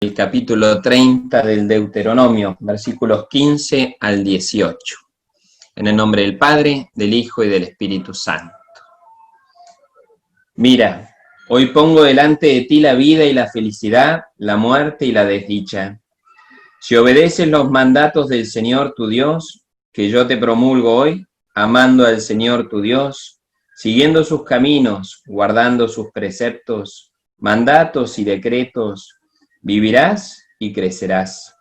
el capítulo 30 del Deuteronomio, versículos 15 al 18. En el nombre del Padre, del Hijo y del Espíritu Santo. Mira, hoy pongo delante de ti la vida y la felicidad, la muerte y la desdicha. Si obedeces los mandatos del Señor tu Dios, que yo te promulgo hoy, amando al Señor tu Dios, siguiendo sus caminos, guardando sus preceptos, mandatos y decretos, vivirás y crecerás.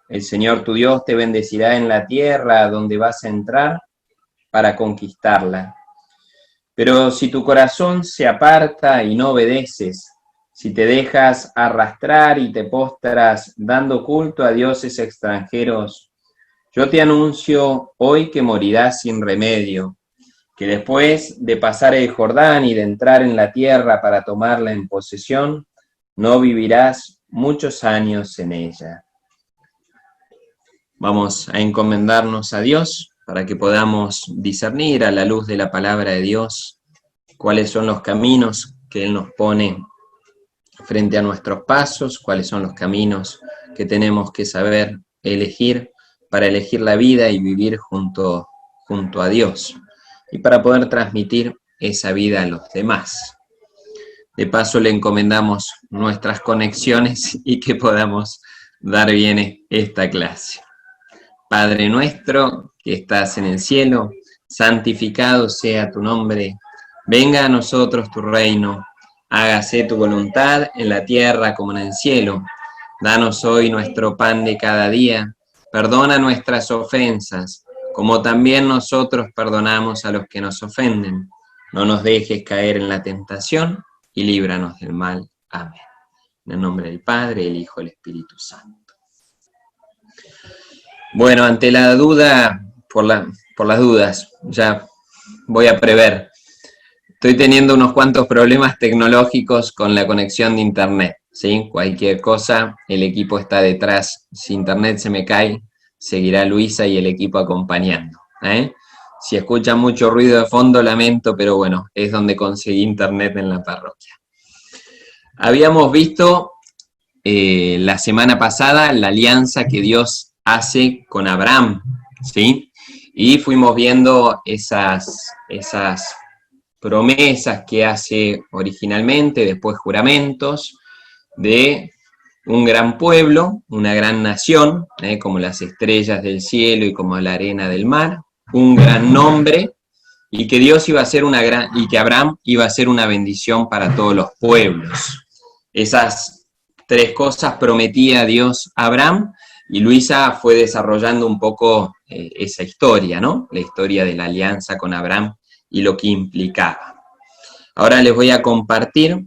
El Señor tu Dios te bendecirá en la tierra a donde vas a entrar para conquistarla. Pero si tu corazón se aparta y no obedeces, si te dejas arrastrar y te postras dando culto a dioses extranjeros, yo te anuncio hoy que morirás sin remedio, que después de pasar el Jordán y de entrar en la tierra para tomarla en posesión, no vivirás muchos años en ella. Vamos a encomendarnos a Dios para que podamos discernir a la luz de la palabra de Dios cuáles son los caminos que Él nos pone frente a nuestros pasos, cuáles son los caminos que tenemos que saber elegir para elegir la vida y vivir junto a Dios y para poder transmitir esa vida a los demás. De paso le encomendamos nuestras conexiones y que podamos dar bien esta clase. Padre nuestro que estás en el cielo, santificado sea tu nombre. Venga a nosotros tu reino. Hágase tu voluntad en la tierra como en el cielo. Danos hoy nuestro pan de cada día. Perdona nuestras ofensas, como también nosotros perdonamos a los que nos ofenden. No nos dejes caer en la tentación y líbranos del mal. Amén. En el nombre del Padre, del Hijo y del Espíritu Santo. Bueno, ante la duda, por las dudas, ya voy a prever. Estoy teniendo unos cuantos problemas tecnológicos con la conexión de internet, ¿sí? Cualquier cosa, el equipo está detrás. Si internet se me cae, seguirá Luisa y el equipo acompañando, ¿eh? Si escuchan mucho ruido de fondo, lamento, pero bueno, es donde conseguí internet en la parroquia. Habíamos visto la semana pasada la alianza que Dios hace con Abraham, ¿sí? Y fuimos viendo esas promesas que hace originalmente, después juramentos, de un gran pueblo, una gran nación, como las estrellas del cielo y como la arena del mar, un gran nombre, y que Dios iba a ser y que Abraham iba a ser una bendición para todos los pueblos. Esas tres cosas prometía Dios a Abraham, y Luisa fue desarrollando un poco esa historia, ¿no? La historia de la alianza con Abraham y lo que implicaba. Ahora les voy a compartir,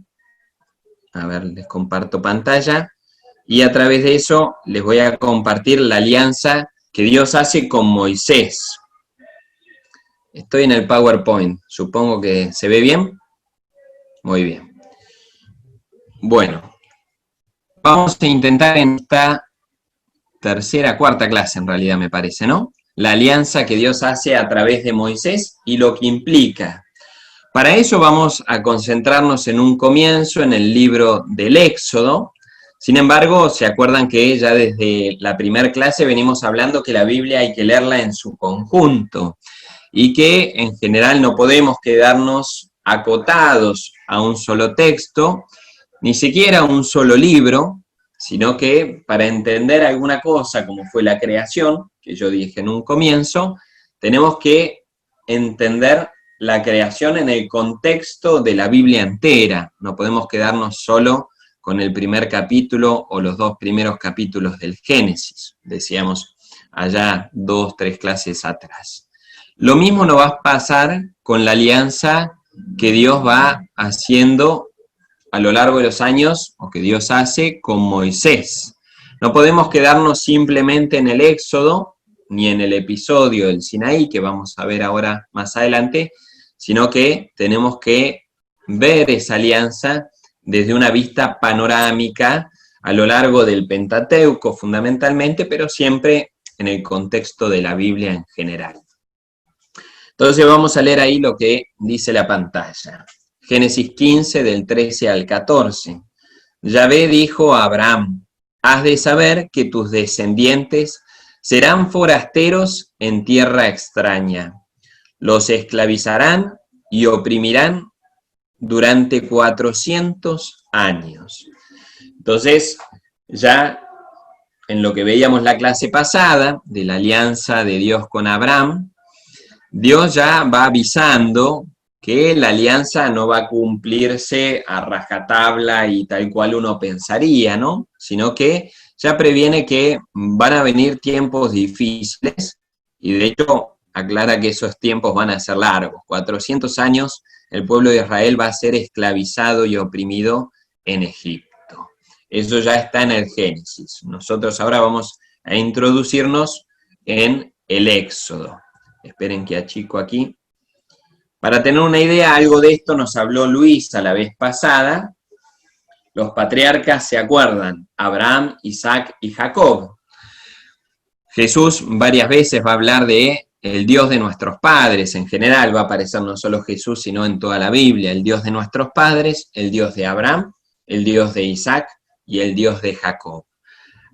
les comparto pantalla, y a través de eso les voy a compartir la alianza que Dios hace con Moisés. Estoy en el PowerPoint, supongo que se ve bien. Muy bien. Bueno, vamos a intentar en esta cuarta clase en realidad me parece, ¿no? La alianza que Dios hace a través de Moisés y lo que implica. Para eso vamos a concentrarnos en un comienzo, en el libro del Éxodo. Sin embargo, se acuerdan que ya desde la primera clase venimos hablando que la Biblia hay que leerla en su conjunto y que en general no podemos quedarnos acotados a un solo texto, ni siquiera a un solo libro, sino que para entender alguna cosa como fue la creación, que yo dije en un comienzo, tenemos que entender la creación en el contexto de la Biblia entera. No podemos quedarnos solo con el primer capítulo o los dos primeros capítulos del Génesis, decíamos allá 2, 3 clases atrás. Lo mismo nos va a pasar con la alianza que Dios va haciendo a lo largo de los años, o que Dios hace con Moisés. No podemos quedarnos simplemente en el Éxodo, ni en el episodio del Sinaí, que vamos a ver ahora más adelante, sino que tenemos que ver esa alianza desde una vista panorámica a lo largo del Pentateuco fundamentalmente, pero siempre en el contexto de la Biblia en general. Entonces vamos a leer ahí lo que dice la pantalla. Génesis 15, del 13 al 14. Yahvé dijo a Abraham: has de saber que tus descendientes serán forasteros en tierra extraña. Los esclavizarán y oprimirán durante 400 años. Entonces, ya en lo que veíamos la clase pasada, de la alianza de Dios con Abraham, Dios ya va avisando que la alianza no va a cumplirse a rajatabla y tal cual uno pensaría, ¿no? Sino que ya previene que van a venir tiempos difíciles y de hecho aclara que esos tiempos van a ser largos. 400 años el pueblo de Israel va a ser esclavizado y oprimido en Egipto. Eso ya está en el Génesis. Nosotros ahora vamos a introducirnos en el Éxodo. Esperen que achico aquí. Para tener una idea, algo de esto nos habló Luisa la vez pasada. Los patriarcas se acuerdan, Abraham, Isaac y Jacob. Jesús varias veces va a hablar de el Dios de nuestros padres. En general va a aparecer no solo Jesús, sino en toda la Biblia. El Dios de nuestros padres, el Dios de Abraham, el Dios de Isaac y el Dios de Jacob.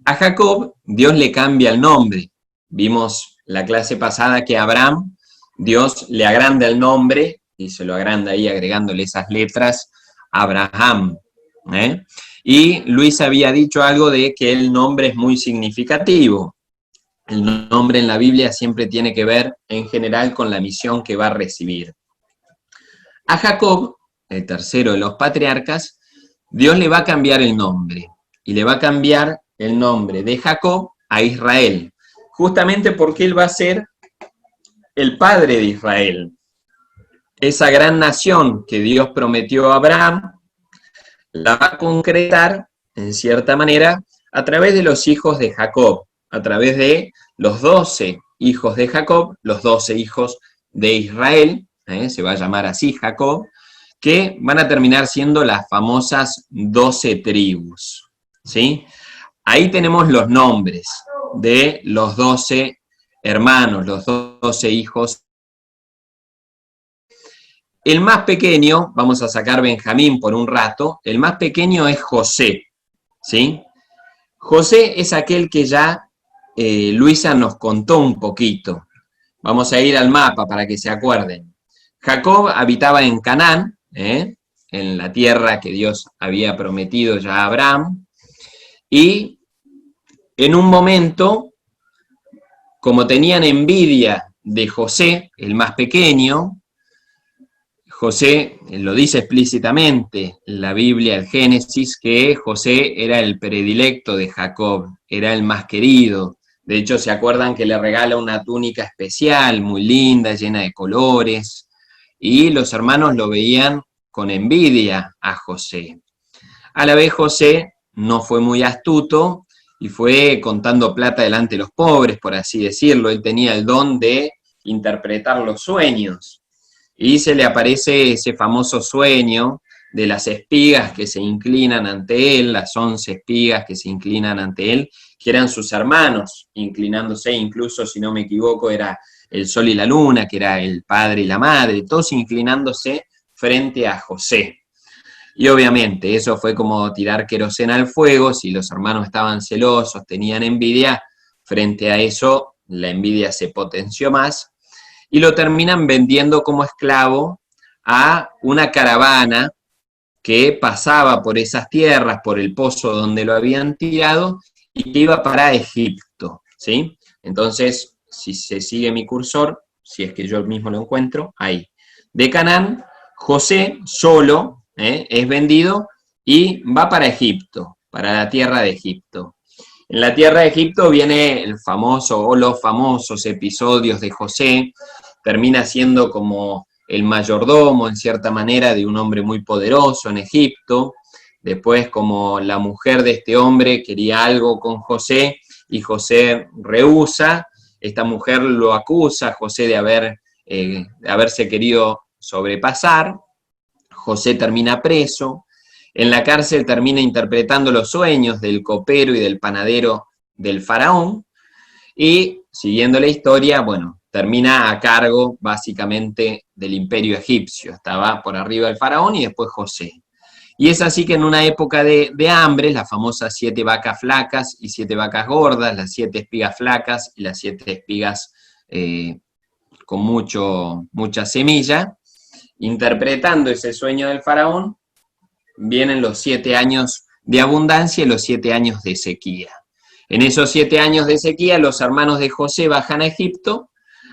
A Jacob Dios le cambia el nombre. Vimos la clase pasada que a Abraham Dios le agranda el nombre y se lo agranda ahí agregándole esas letras, Abraham. Y Luis había dicho algo de que el nombre es muy significativo. El nombre en la Biblia siempre tiene que ver, en general, con la misión que va a recibir. A Jacob, el tercero de los patriarcas, Dios le va a cambiar el nombre. Y le va a cambiar el nombre de Jacob a Israel. Justamente porque él va a ser el padre de Israel. Esa gran nación que Dios prometió a Abraham, la va a concretar, en cierta manera, a través de los hijos de Jacob, a través de los 12 hijos de Jacob, los 12 hijos de Israel, se va a llamar así Jacob, que van a terminar siendo las famosas 12 tribus, ¿sí? Ahí tenemos los nombres de los 12 hermanos, los 12 hijos. El más pequeño, vamos a sacar Benjamín por un rato, el más pequeño es José, ¿sí? José es aquel que ya Luisa nos contó un poquito. Vamos a ir al mapa para que se acuerden. Jacob habitaba en Canaán, en la tierra que Dios había prometido ya a Abraham, y en un momento, como tenían envidia de José, el más pequeño, José lo dice explícitamente la Biblia, el Génesis, que José era el predilecto de Jacob, era el más querido. De hecho, se acuerdan que le regala una túnica especial, muy linda, llena de colores, y los hermanos lo veían con envidia a José. A la vez José no fue muy astuto y fue contando plata delante de los pobres, por así decirlo. Él tenía el don de interpretar los sueños. Y se le aparece ese famoso sueño de las espigas que se inclinan ante él, las 11 espigas que se inclinan ante él, que eran sus hermanos, inclinándose, incluso si no me equivoco, era el sol y la luna, que era el padre y la madre, todos inclinándose frente a José. Y obviamente eso fue como tirar queroseno al fuego. Si los hermanos estaban celosos, tenían envidia, frente a eso la envidia se potenció más, y lo terminan vendiendo como esclavo a una caravana que pasaba por esas tierras, por el pozo donde lo habían tirado, y que iba para Egipto, ¿sí? Entonces, si se sigue mi cursor, si es que yo mismo lo encuentro, ahí. De Canaán, José solo es vendido y va para Egipto, para la tierra de Egipto. En la tierra de Egipto viene el famoso o los famosos episodios de José. Termina siendo como el mayordomo, en cierta manera, de un hombre muy poderoso en Egipto. Después, como la mujer de este hombre quería algo con José y José rehúsa, esta mujer lo acusa a José de haberse querido sobrepasar. José termina preso. En la cárcel termina interpretando los sueños del copero y del panadero del faraón. Y, siguiendo la historia, bueno, termina a cargo, básicamente, del imperio egipcio. Estaba por arriba el faraón y después José. Y es así que en una época de hambre, las famosas 7 vacas flacas y 7 vacas gordas, las 7 espigas flacas y las 7 espigas con mucha semilla, interpretando ese sueño del faraón, vienen los 7 años de abundancia y los 7 años de sequía. En esos 7 años de sequía, los hermanos de José bajan a Egipto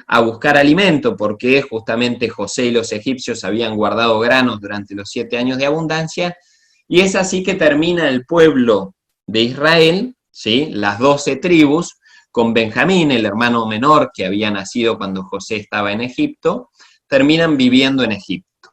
a buscar alimento, porque justamente José y los egipcios habían guardado granos durante los 7 años de abundancia, y es así que termina el pueblo de Israel, ¿sí? Las 12 tribus, con Benjamín, el hermano menor que había nacido cuando José estaba en Egipto, terminan viviendo en Egipto,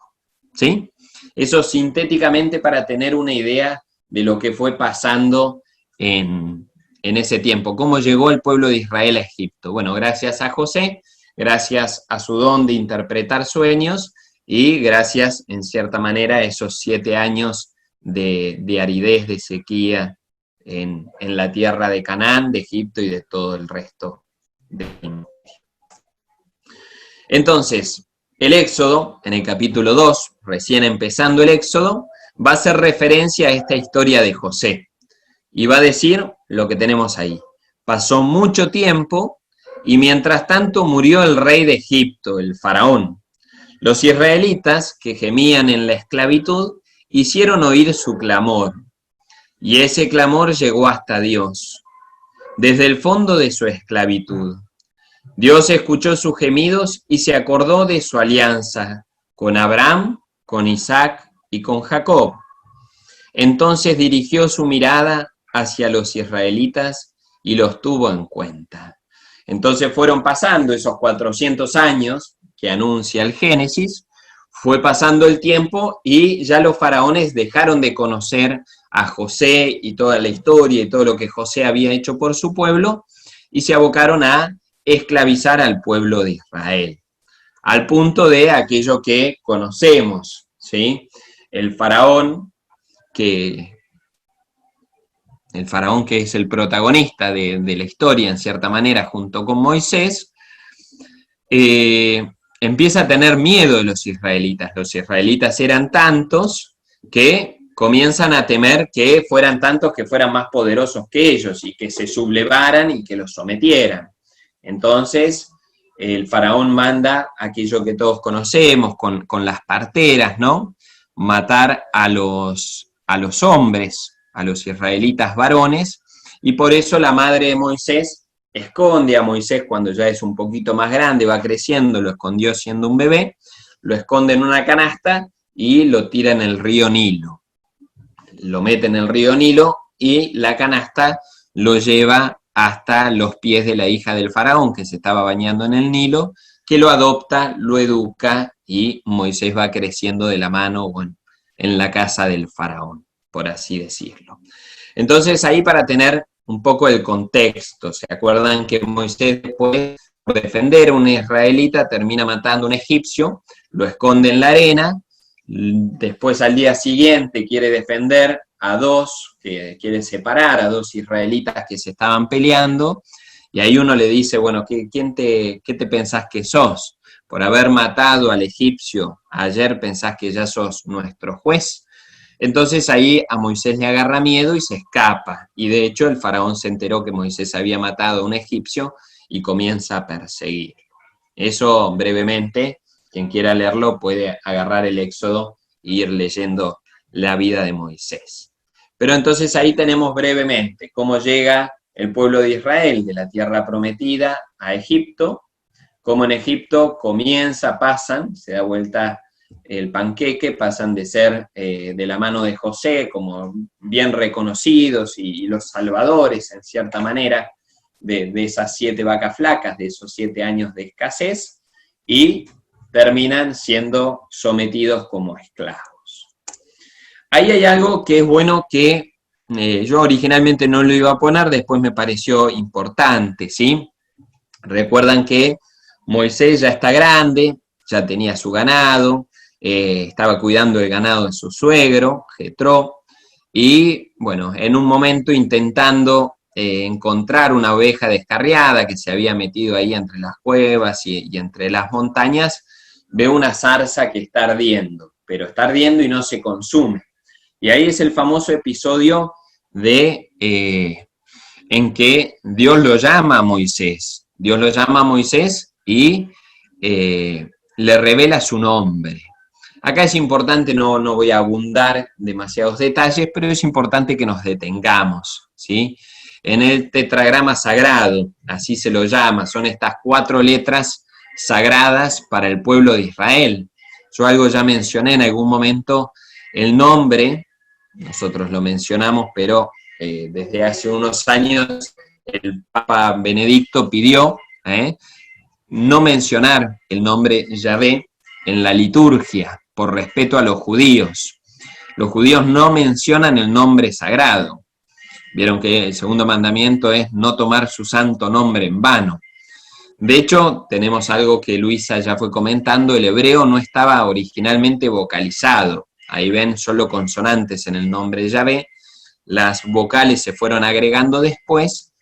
¿sí? Eso sintéticamente para tener una idea de lo que fue pasando en ese tiempo. ¿Cómo llegó el pueblo de Israel a Egipto? Bueno, gracias a José, gracias a su don de interpretar sueños y gracias, en cierta manera, a esos 7 años de aridez, de sequía en la tierra de Canaán, de Egipto y de todo el resto del mundo. Entonces, el Éxodo, en el capítulo 2, recién empezando el Éxodo, va a hacer referencia a esta historia de José. Y va a decir lo que tenemos ahí. Pasó mucho tiempo y mientras tanto murió el rey de Egipto, el faraón. Los israelitas, que gemían en la esclavitud, hicieron oír su clamor. Y ese clamor llegó hasta Dios, desde el fondo de su esclavitud. Dios escuchó sus gemidos y se acordó de su alianza con Abraham, con Isaac y con Jacob. Entonces dirigió su mirada hacia los israelitas y los tuvo en cuenta. Entonces fueron pasando esos 400 años que anuncia el Génesis, fue pasando el tiempo y ya los faraones dejaron de conocer a José y toda la historia y todo lo que José había hecho por su pueblo y se abocaron a esclavizar al pueblo de Israel, al punto de aquello que conocemos, ¿sí? El faraón que es el protagonista de la historia, en cierta manera, junto con Moisés, empieza a tener miedo de los israelitas. Los israelitas eran tantos que comienzan a temer que fueran tantos que fueran más poderosos que ellos y que se sublevaran y que los sometieran. Entonces, el faraón manda aquello que todos conocemos con las parteras, ¿no? Matar a los hombres, a los israelitas varones, y por eso la madre de Moisés esconde a Moisés cuando ya es un poquito más grande, va creciendo, lo escondió siendo un bebé, lo esconde en una canasta y lo tira en el río Nilo. Lo mete en el río Nilo y la canasta lo lleva hasta los pies de la hija del faraón que se estaba bañando en el Nilo, que lo adopta, lo educa y Moisés va creciendo de la mano, bueno, en la casa del faraón, por así decirlo. Entonces ahí para tener un poco el contexto, ¿se acuerdan que Moisés después por defender a un israelita termina matando a un egipcio, lo esconde en la arena, después al día siguiente quiere defender a dos, que quiere separar a dos israelitas que se estaban peleando, y ahí uno le dice, bueno, ¿qué te pensás que sos? Por haber matado al egipcio ayer pensás que ya sos nuestro juez. Entonces ahí a Moisés le agarra miedo y se escapa. Y de hecho el faraón se enteró que Moisés había matado a un egipcio y comienza a perseguirlo. Eso brevemente, quien quiera leerlo puede agarrar el Éxodo e ir leyendo la vida de Moisés. Pero entonces ahí tenemos brevemente cómo llega el pueblo de Israel de la tierra prometida a Egipto, cómo en Egipto pasan, se da vuelta el panqueque, pasan de ser de la mano de José como bien reconocidos y los salvadores, en cierta manera, de esas 7 vacas flacas, de esos 7 años de escasez, y terminan siendo sometidos como esclavos. Ahí hay algo que es bueno que yo originalmente no lo iba a poner, después me pareció importante, ¿sí? Recuerdan que Moisés ya está grande, ya tenía su ganado, estaba cuidando el ganado de su suegro, Jetro, y bueno, en un momento intentando encontrar una oveja descarriada que se había metido ahí entre las cuevas y entre las montañas, ve una zarza que está ardiendo, pero está ardiendo y no se consume. Y ahí es el famoso episodio en que Dios lo llama a Moisés. Dios lo llama a Moisés y le revela su nombre. Acá es importante, no voy a abundar demasiados detalles, pero es importante que nos detengamos, ¿sí? En el tetragrama sagrado, así se lo llama, son estas 4 letras sagradas para el pueblo de Israel. Yo algo ya mencioné en algún momento, el nombre, nosotros lo mencionamos, pero desde hace unos años el Papa Benedicto pidió no mencionar el nombre Yahvé en la liturgia, por respeto a los judíos. Los judíos no mencionan el nombre sagrado. Vieron que el segundo mandamiento es no tomar su santo nombre en vano. De hecho, tenemos algo que Luisa ya fue comentando, el hebreo no estaba originalmente vocalizado. Ahí ven solo consonantes en el nombre Yahvé, las vocales se fueron agregando después,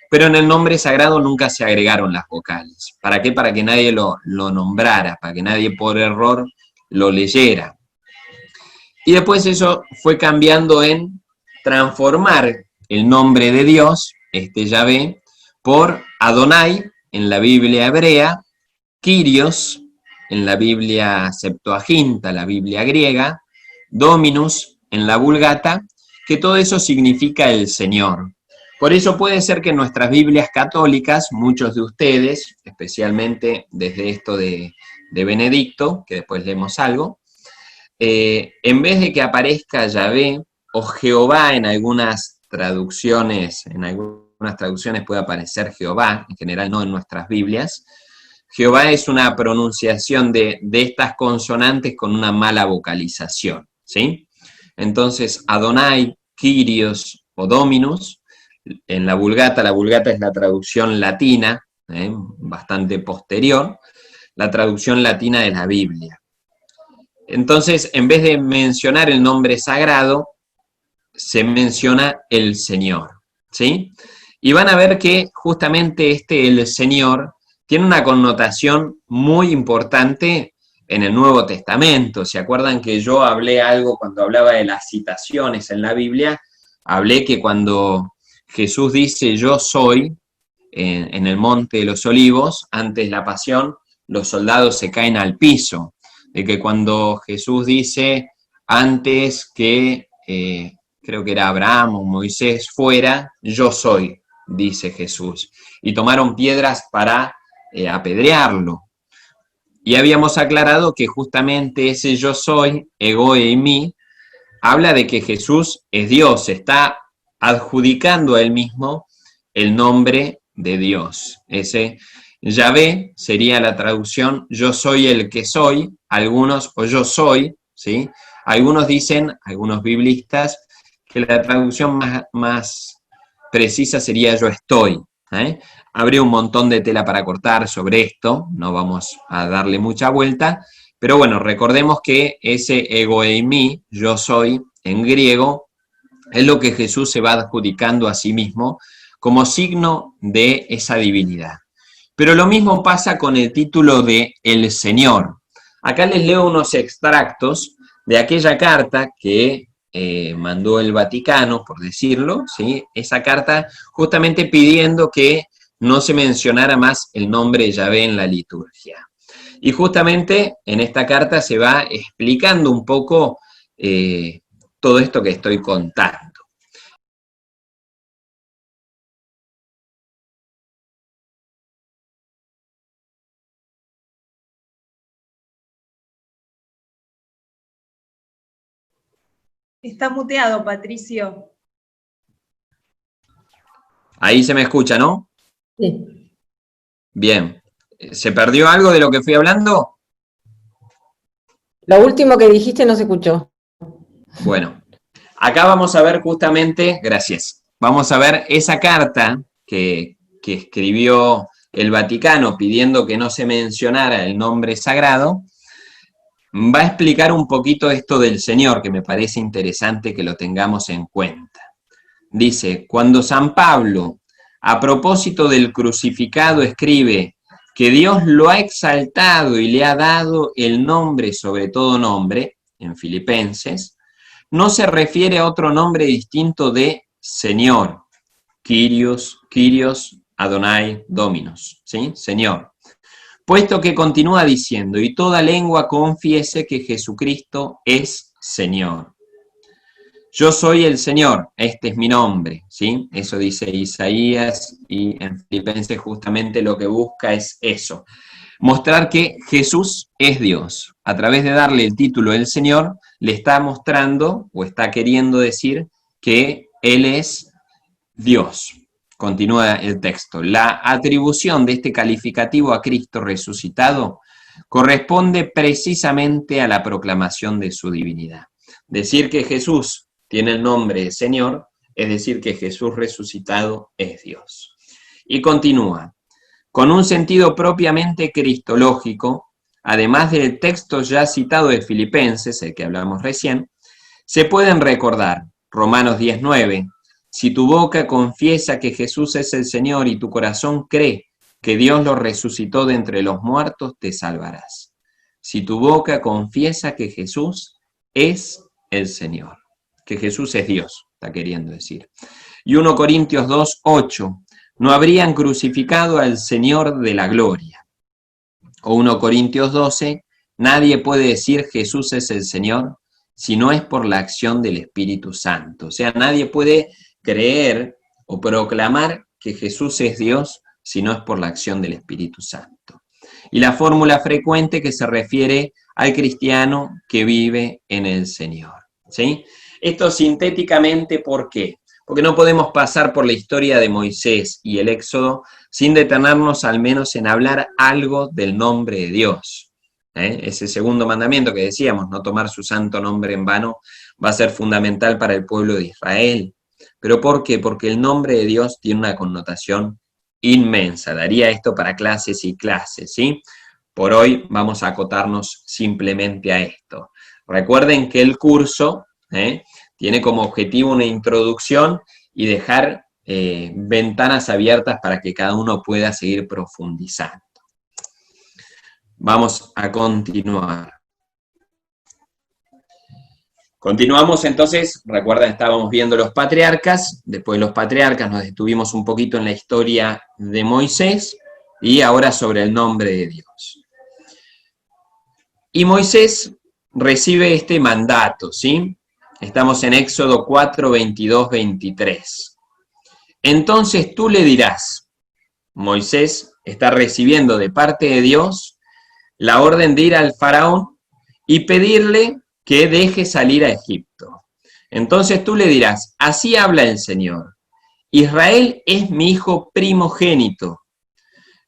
pero en el nombre sagrado nunca se agregaron las vocales. ¿Para qué? Para que nadie lo nombrara, para que nadie por error lo leyera. Y después eso fue cambiando en transformar el nombre de Dios, Yahvé, por Adonai en la Biblia hebrea, Kyrios en la Biblia Septuaginta, la Biblia griega, Dominus en la Vulgata, que todo eso significa el Señor. Por eso puede ser que en nuestras Biblias católicas, muchos de ustedes, especialmente desde esto de Benedicto, que después leemos algo, en vez de que aparezca Yahvé o Jehová en algunas traducciones puede aparecer Jehová, en general no en nuestras Biblias. Jehová es una pronunciación de estas consonantes con una mala vocalización, ¿sí? Entonces, Adonai, Kyrios o Dominus, en la Vulgata es la traducción latina, bastante posterior, la traducción latina de la Biblia. Entonces, en vez de mencionar el nombre sagrado, se menciona el Señor, ¿sí? Y van a ver que justamente el Señor tiene una connotación muy importante en el Nuevo Testamento. ¿Se acuerdan que yo hablé algo cuando hablaba de las citaciones en la Biblia? Hablé que cuando Jesús dice yo soy, en el Monte de los Olivos, antes de la pasión, los soldados se caen al piso. De que cuando Jesús dice antes que, creo que era Abraham o Moisés fuera, yo soy, dice Jesús. Y tomaron piedras para apedrearlo. Y habíamos aclarado que justamente ese yo soy, ego e mí, habla de que Jesús es Dios, está adjudicando a él mismo el nombre de Dios. Ese Yahvé sería la traducción yo soy el que soy, algunos, o yo soy, ¿sí? Algunos dicen, algunos biblistas, que la traducción más precisa sería yo estoy. Habría un montón de tela para cortar sobre esto, no vamos a darle mucha vuelta, pero bueno, recordemos que ese ego eimi, yo soy, en griego, es lo que Jesús se va adjudicando a sí mismo como signo de esa divinidad. Pero lo mismo pasa con el título de El Señor. Acá les leo unos extractos de aquella carta que mandó el Vaticano, por decirlo, ¿sí? Esa carta justamente pidiendo que no se mencionara más el nombre de Yahvé en la liturgia. Y justamente en esta carta se va explicando un poco todo esto que estoy contando. Está muteado, Patricio. Ahí se me escucha, ¿no? Sí. Bien. ¿Se perdió algo de lo que fui hablando? Lo último que dijiste no se escuchó. Bueno, acá vamos a ver justamente, gracias, vamos a ver esa carta que escribió el Vaticano pidiendo que no se mencionara el nombre sagrado, va a explicar un poquito esto del Señor, que me parece interesante que lo tengamos en cuenta. Dice, cuando San Pablo, a propósito del crucificado, escribe que Dios lo ha exaltado y le ha dado el nombre sobre todo nombre, en Filipenses, no se refiere a otro nombre distinto de Señor, Kyrios, Adonai, Dominus, ¿sí? Señor. Puesto que continúa diciendo, y toda lengua confiese que Jesucristo es Señor. Yo soy el Señor, este es mi nombre, ¿sí? Eso dice Isaías, y en Filipenses justamente lo que busca es eso. Mostrar que Jesús es Dios. A través de darle el título del Señor, le está mostrando o está queriendo decir que Él es Dios. Continúa el texto. La atribución de este calificativo a Cristo resucitado corresponde precisamente a la proclamación de su divinidad. Decir que Jesús tiene el nombre de Señor es decir que Jesús resucitado es Dios. Y continúa. Con un sentido propiamente cristológico, además del texto ya citado de Filipenses, el que hablamos recién, se pueden recordar Romanos 10:9, si tu boca confiesa que Jesús es el Señor y tu corazón cree que Dios lo resucitó de entre los muertos, te salvarás. Si tu boca confiesa que Jesús es el Señor, que Jesús es Dios, está queriendo decir. Y 1 Corintios 2:8, no habrían crucificado al Señor de la gloria. O 1 Corintios 12, nadie puede decir Jesús es el Señor si no es por la acción del Espíritu Santo. O sea, nadie puede creer o proclamar que Jesús es Dios si no es por la acción del Espíritu Santo. Y la fórmula frecuente que se refiere al cristiano que vive en el Señor, ¿sí? Esto sintéticamente, ¿por qué? Porque no podemos pasar por la historia de Moisés y el Éxodo sin detenernos al menos en hablar algo del nombre de Dios. Ese segundo mandamiento que decíamos, no tomar su santo nombre en vano, va a ser fundamental para el pueblo de Israel. ¿Pero por qué? Porque el nombre de Dios tiene una connotación inmensa. Daría esto para clases y clases, ¿sí? Por hoy vamos a acotarnos simplemente a esto. Recuerden que el curso tiene como objetivo una introducción y dejar ventanas abiertas para que cada uno pueda seguir profundizando. Vamos a continuar. Continuamos entonces, recuerden, estábamos viendo los patriarcas, después de los patriarcas nos detuvimos un poquito en la historia de Moisés y ahora sobre el nombre de Dios. Y Moisés recibe este mandato, ¿sí? Estamos en Éxodo 4, 22, 23. Entonces tú le dirás, Moisés está recibiendo de parte de Dios la orden de ir al faraón y pedirle que deje salir a Egipto. Entonces tú le dirás, así habla el Señor, Israel es mi hijo primogénito.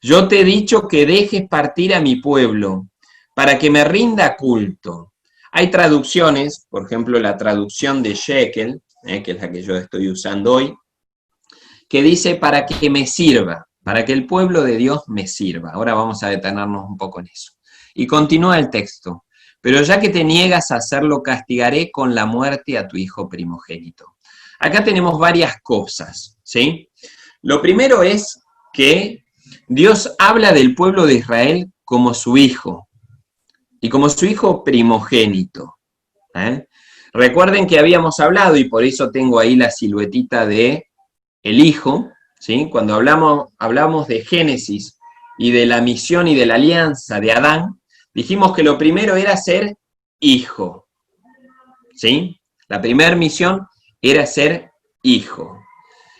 Yo te he dicho que dejes partir a mi pueblo para que me rinda culto. Hay traducciones, por ejemplo la traducción de Shekel, que es la que yo estoy usando hoy, que dice para que me sirva, para que el pueblo de Dios me sirva. Ahora vamos a detenernos un poco en eso. Y continúa el texto. Pero ya que te niegas a hacerlo, castigaré con la muerte a tu hijo primogénito. Acá tenemos varias cosas, ¿sí? Lo primero es que Dios habla del pueblo de Israel como su hijo, y como su hijo primogénito. Recuerden que habíamos hablado, y por eso tengo ahí la siluetita de el hijo, ¿sí? Cuando hablamos de Génesis y de la misión y de la alianza de Adán, dijimos que lo primero era ser hijo, ¿sí? La primera misión era ser hijo.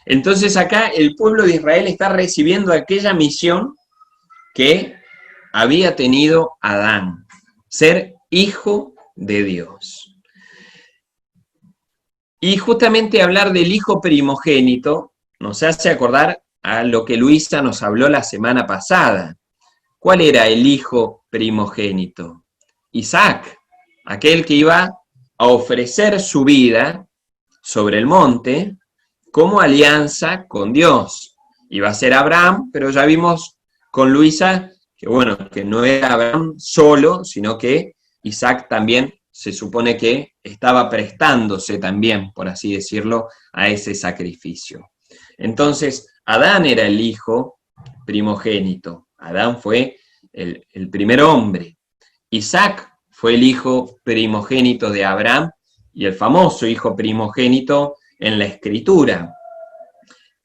Entonces acá el pueblo de Israel está recibiendo aquella misión que había tenido Adán, ser hijo de Dios. Y justamente hablar del hijo primogénito nos hace acordar a lo que Luisa nos habló la semana pasada. ¿Cuál era el hijo primogénito? Isaac, aquel que iba a ofrecer su vida sobre el monte como alianza con Dios. Iba a ser Abraham, pero ya vimos con Luisa que bueno, que no era Abraham solo, sino que Isaac también se supone que estaba prestándose también, por así decirlo, a ese sacrificio. Entonces, Adán era el hijo primogénito. Adán fue el primer hombre. Isaac fue el hijo primogénito de Abraham y el famoso hijo primogénito en la Escritura.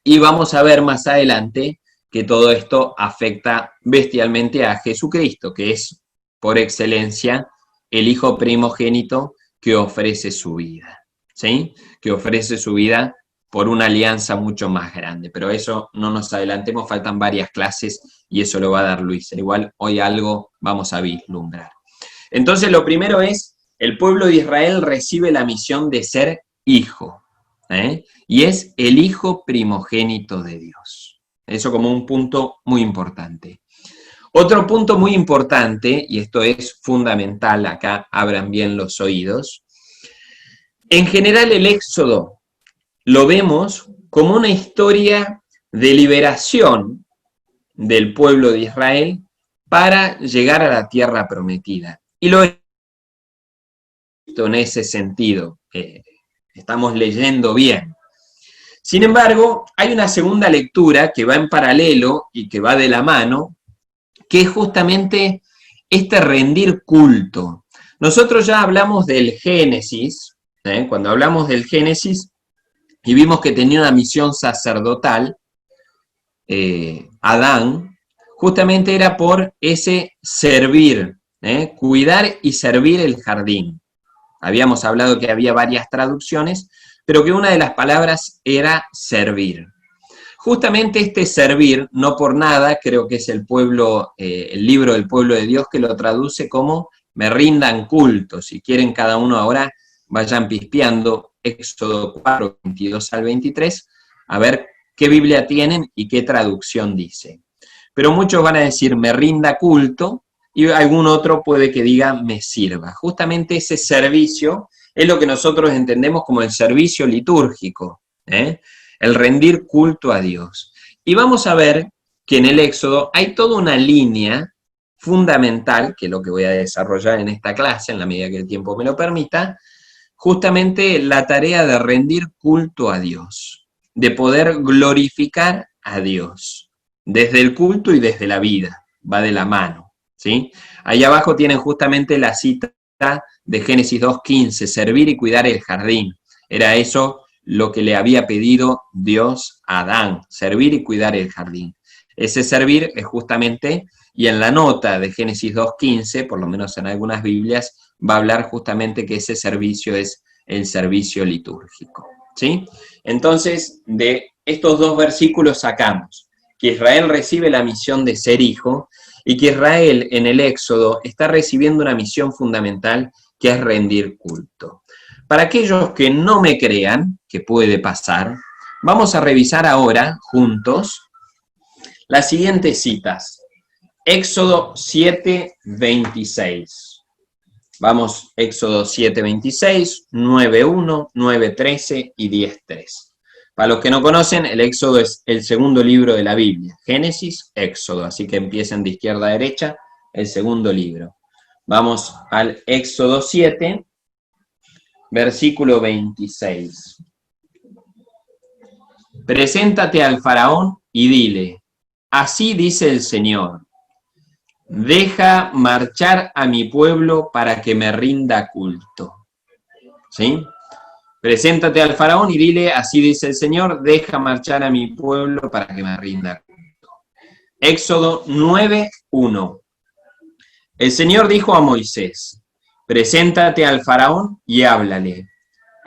Y vamos a ver más adelante que todo esto afecta bestialmente a Jesucristo, que es por excelencia el hijo primogénito que ofrece su vida, ¿sí? Que ofrece su vida por una alianza mucho más grande. Pero eso no nos adelantemos, faltan varias clases y eso lo va a dar Luisa. Igual hoy algo vamos a vislumbrar. Entonces lo primero es, el pueblo de Israel recibe la misión de ser hijo, y es el hijo primogénito de Dios. Eso como un punto muy importante. Otro punto muy importante, y esto es fundamental, acá abran bien los oídos, en general el Éxodo lo vemos como una historia de liberación del pueblo de Israel para llegar a la tierra prometida. Y lo he visto en ese sentido, estamos leyendo bien. Sin embargo, hay una segunda lectura que va en paralelo y que va de la mano, que es justamente este rendir culto. Nosotros ya hablamos del Génesis, cuando hablamos del Génesis, y vimos que tenía una misión sacerdotal, Adán, justamente era por ese servir, cuidar y servir el jardín. Habíamos hablado que había varias traducciones, pero que una de las palabras era servir. Justamente este servir, no por nada, creo que es el libro del pueblo de Dios que lo traduce como me rindan culto. Si quieren cada uno ahora, vayan pispeando Éxodo 4, 22 al 23, a ver qué Biblia tienen y qué traducción dice. Pero muchos van a decir me rinda culto, y algún otro puede que diga me sirva. Justamente ese servicio es lo que nosotros entendemos como el servicio litúrgico, el rendir culto a Dios. Y vamos a ver que en el Éxodo hay toda una línea fundamental, que es lo que voy a desarrollar en esta clase, en la medida que el tiempo me lo permita, justamente la tarea de rendir culto a Dios, de poder glorificar a Dios, desde el culto y desde la vida, va de la mano, ¿sí? Ahí abajo tienen justamente la cita de Génesis 2:15, servir y cuidar el jardín. Era eso lo que le había pedido Dios a Adán, servir y cuidar el jardín. Ese servir es justamente, y en la nota de Génesis 2:15, por lo menos en algunas Biblias, va a hablar justamente que ese servicio es el servicio litúrgico, ¿sí? Entonces, de estos dos versículos sacamos que Israel recibe la misión de ser hijo y que Israel en el Éxodo está recibiendo una misión fundamental que es rendir culto. Para aquellos que no me crean, que puede pasar, vamos a revisar ahora juntos las siguientes citas. Éxodo 7:26. Vamos, Éxodo 7:26, 9:1, 9:13 y 10:3. Para los que no conocen, el Éxodo es el segundo libro de la Biblia. Génesis, Éxodo, así que empiecen de izquierda a derecha, el segundo libro. Vamos al Éxodo 7, versículo 26. Preséntate al faraón y dile, así dice el Señor, deja marchar a mi pueblo para que me rinda culto. ¿Sí? Preséntate al faraón y dile, así dice el Señor, deja marchar a mi pueblo para que me rinda culto. Éxodo 9:1. El Señor dijo a Moisés, preséntate al faraón y háblale.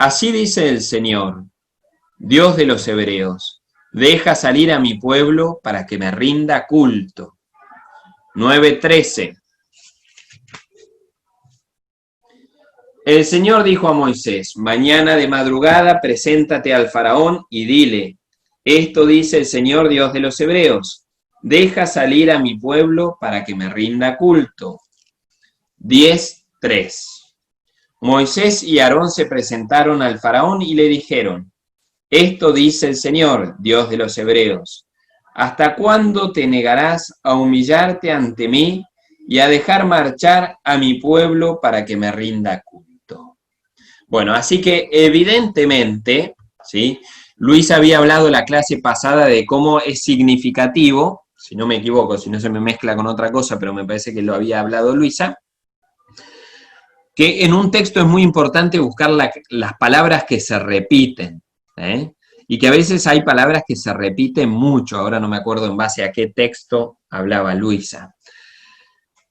Así dice el Señor, Dios de los hebreos, deja salir a mi pueblo para que me rinda culto. 9:13. El Señor dijo a Moisés, mañana de madrugada preséntate al faraón y dile, esto dice el Señor Dios de los hebreos, deja salir a mi pueblo para que me rinda culto. 10:3. Moisés y Aarón se presentaron al faraón y le dijeron, esto dice el Señor, Dios de los hebreos, ¿hasta cuándo te negarás a humillarte ante mí y a dejar marchar a mi pueblo para que me rinda culto? Bueno, así que evidentemente, ¿sí? Luis había hablado la clase pasada de cómo es significativo, si no me equivoco, si no se me mezcla con otra cosa, pero me parece que lo había hablado Luisa, que en un texto es muy importante buscar las palabras que se repiten, ¿eh? Y que a veces hay palabras que se repiten mucho, ahora no me acuerdo en base a qué texto hablaba Luisa.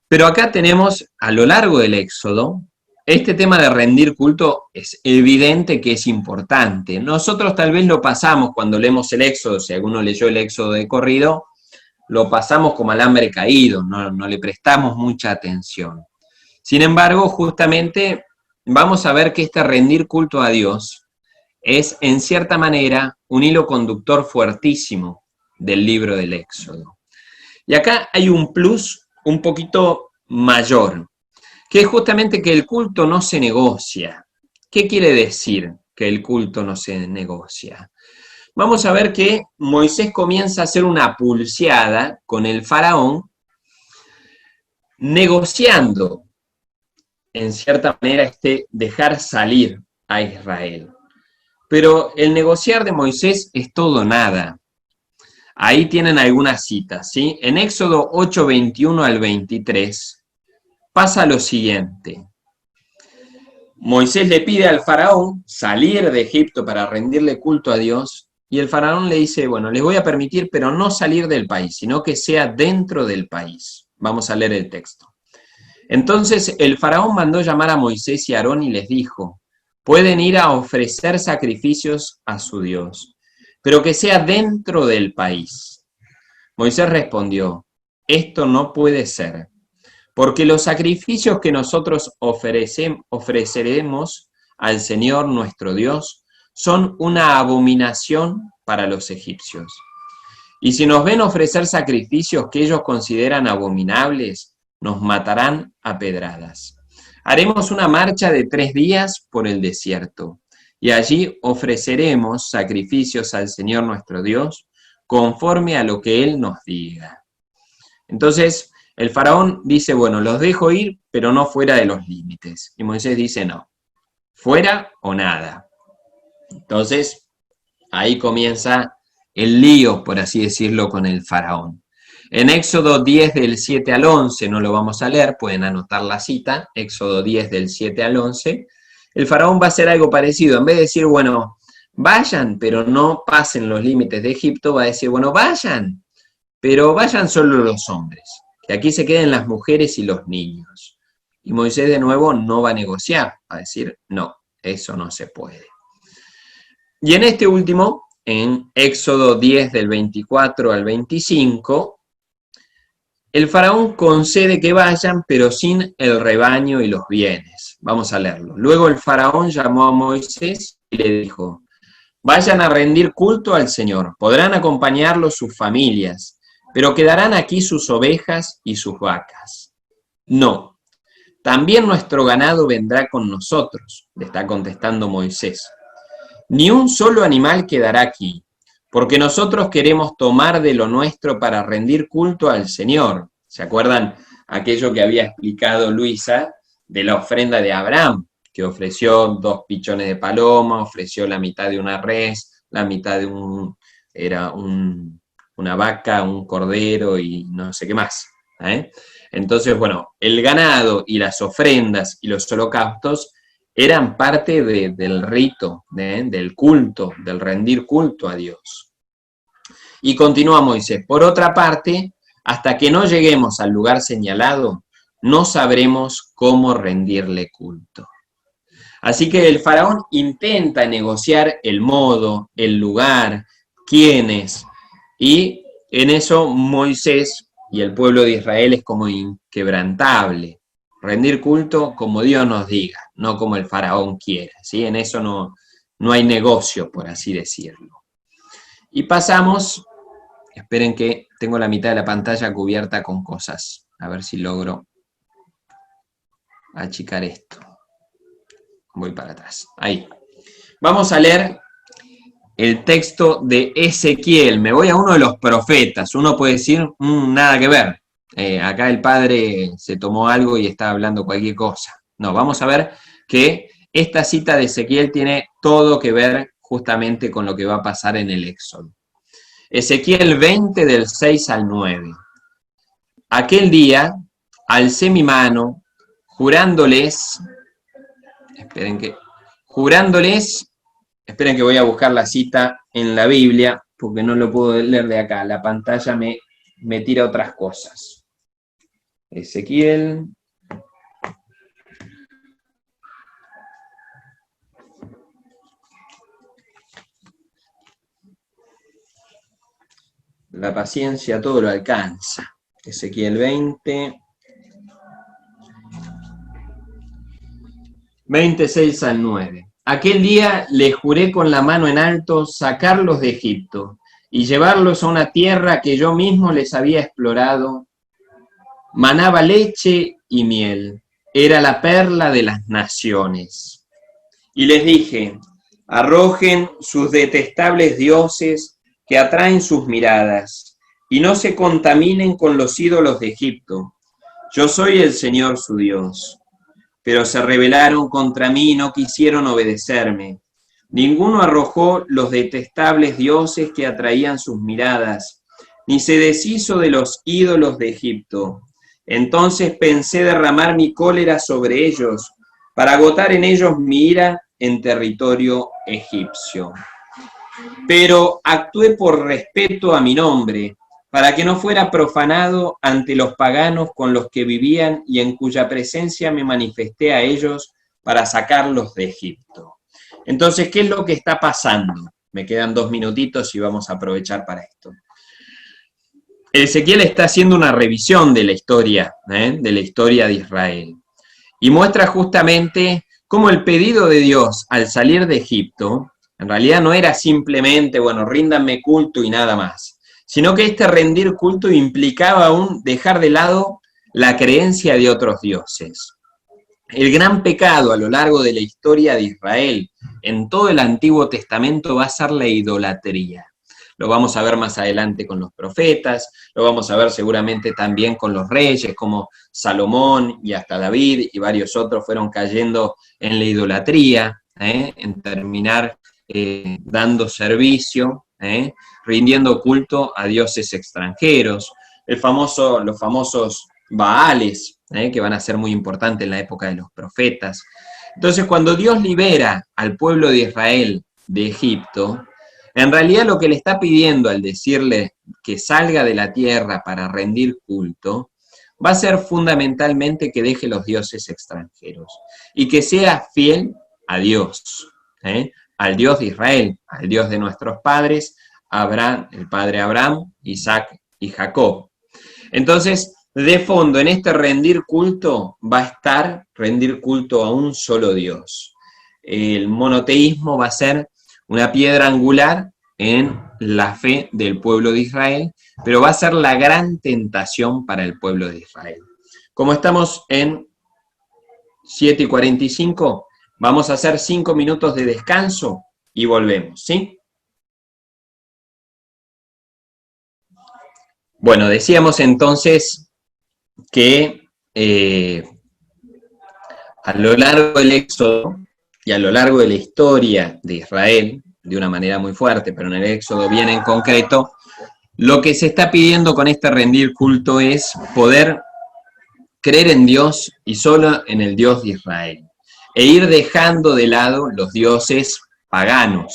Pero acá tenemos, a lo largo del Éxodo, este tema de rendir culto es evidente que es importante. Nosotros tal vez lo pasamos cuando leemos el Éxodo, si alguno leyó el Éxodo de corrido, lo pasamos como alambre caído, no le prestamos mucha atención. Sin embargo, justamente vamos a ver que este rendir culto a Dios es, en cierta manera, un hilo conductor fuertísimo del libro del Éxodo. Y acá hay un plus un poquito mayor, que es justamente que el culto no se negocia. ¿Qué quiere decir que el culto no se negocia? Vamos a ver que Moisés comienza a hacer una pulseada con el faraón, negociando, en cierta manera, dejar salir a Israel. Pero el negociar de Moisés es todo nada. Ahí tienen algunas citas, ¿sí? En Éxodo 8, 21 al 23, pasa lo siguiente. Moisés le pide al faraón salir de Egipto para rendirle culto a Dios, y el faraón le dice, bueno, les voy a permitir, pero no salir del país, sino que sea dentro del país. Vamos a leer el texto. Entonces el faraón mandó llamar a Moisés y a Aarón y les dijo, pueden ir a ofrecer sacrificios a su Dios, pero que sea dentro del país. Moisés respondió, esto no puede ser, porque los sacrificios que nosotros ofreceremos al Señor nuestro Dios son una abominación para los egipcios. Y si nos ven ofrecer sacrificios que ellos consideran abominables, nos matarán a pedradas. Haremos una marcha de 3 días por el desierto, y allí ofreceremos sacrificios al Señor nuestro Dios, conforme a lo que Él nos diga. Entonces, el faraón dice, bueno, los dejo ir, pero no fuera de los límites. Y Moisés dice, no, fuera o nada. Entonces, ahí comienza el lío, por así decirlo, con el faraón. En Éxodo 10 del 7 al 11, no lo vamos a leer, pueden anotar la cita, Éxodo 10 del 7 al 11, el faraón va a hacer algo parecido. En vez de decir, bueno, vayan, pero no pasen los límites de Egipto, va a decir, bueno, vayan, pero vayan solo los hombres, que aquí se queden las mujeres y los niños. Y Moisés de nuevo no va a negociar, va a decir, no, eso no se puede. Y en este último, en Éxodo 10 del 24 al 25, el faraón concede que vayan, pero sin el rebaño y los bienes. Vamos a leerlo. Luego el faraón llamó a Moisés y le dijo, vayan a rendir culto al Señor, podrán acompañarlo sus familias, pero quedarán aquí sus ovejas y sus vacas. No, también nuestro ganado vendrá con nosotros, le está contestando Moisés. Ni un solo animal quedará aquí, porque nosotros queremos tomar de lo nuestro para rendir culto al Señor. ¿Se acuerdan aquello que había explicado Luisa de la ofrenda de Abraham, que ofreció 2 pichones de paloma, ofreció la mitad de una res, la mitad de una vaca, un cordero y no sé qué más, ¿eh? Entonces, bueno, el ganado y las ofrendas y los holocaustos eran parte del rito, del culto, del rendir culto a Dios. Y continúa Moisés, por otra parte, hasta que no lleguemos al lugar señalado, no sabremos cómo rendirle culto. Así que el faraón intenta negociar el modo, el lugar, quiénes, y en eso Moisés y el pueblo de Israel es como inquebrantable. Rendir culto como Dios nos diga, no como el faraón quiera, ¿sí? En eso no hay negocio, por así decirlo. Y pasamos, esperen que tengo la mitad de la pantalla cubierta con cosas, a ver si logro achicar esto. Voy para atrás, ahí. Vamos a leer el texto de Ezequiel, me voy a uno de los profetas, uno puede decir, nada que ver. Acá el padre se tomó algo y está hablando cualquier cosa. No, vamos a ver que esta cita de Ezequiel tiene todo que ver justamente con lo que va a pasar en el Éxodo. Ezequiel 20 del 6 al 9. Aquel día alcé mi mano, jurándoles jurándoles, esperen que voy a buscar la cita en la Biblia, porque no lo puedo leer de acá, la pantalla me tira otras cosas. Ezequiel. La paciencia todo lo alcanza. Ezequiel 20. 26 al 9. Aquel día les juré con la mano en alto sacarlos de Egipto y llevarlos a una tierra que yo mismo les había explorado. Manaba leche y miel. Era la perla de las naciones. Y les dije, arrojen sus detestables dioses que atraen sus miradas y no se contaminen con los ídolos de Egipto. Yo soy el Señor su Dios. Pero se rebelaron contra mí y no quisieron obedecerme. Ninguno arrojó los detestables dioses que atraían sus miradas, ni se deshizo de los ídolos de Egipto. Entonces pensé derramar mi cólera sobre ellos, para agotar en ellos mi ira en territorio egipcio. Pero actué por respeto a mi nombre, para que no fuera profanado ante los paganos con los que vivían y en cuya presencia me manifesté a ellos para sacarlos de Egipto. Entonces, ¿qué es lo que está pasando? Me quedan 2 minutitos y vamos a aprovechar para esto. Ezequiel está haciendo una revisión de la historia de Israel, y muestra justamente cómo el pedido de Dios al salir de Egipto, en realidad no era simplemente, bueno, ríndanme culto y nada más, sino que este rendir culto implicaba aún dejar de lado la creencia de otros dioses. El gran pecado a lo largo de la historia de Israel, en todo el Antiguo Testamento, va a ser la idolatría. Lo vamos a ver más adelante con los profetas, lo vamos a ver seguramente también con los reyes, como Salomón y hasta David y varios otros fueron cayendo en la idolatría, en terminar dando servicio, rindiendo culto a dioses extranjeros, los famosos Baales, que van a ser muy importantes en la época de los profetas. Entonces, cuando Dios libera al pueblo de Israel de Egipto, en realidad lo que le está pidiendo al decirle que salga de la tierra para rendir culto, va a ser fundamentalmente que deje los dioses extranjeros y que sea fiel a Dios, al Dios de Israel, al Dios de nuestros padres, Abraham, el padre Abraham, Isaac y Jacob. Entonces, de fondo, en este rendir culto, va a estar rendir culto a un solo Dios. El monoteísmo va a ser una piedra angular en la fe del pueblo de Israel, pero va a ser la gran tentación para el pueblo de Israel. Como estamos en 7:45, vamos a hacer 5 minutos de descanso y volvemos, ¿sí? Bueno, decíamos entonces que a lo largo del Éxodo y a lo largo de la historia de Israel, de una manera muy fuerte, pero en el Éxodo bien en concreto, lo que se está pidiendo con este rendir culto es poder creer en Dios y solo en el Dios de Israel, e ir dejando de lado los dioses paganos.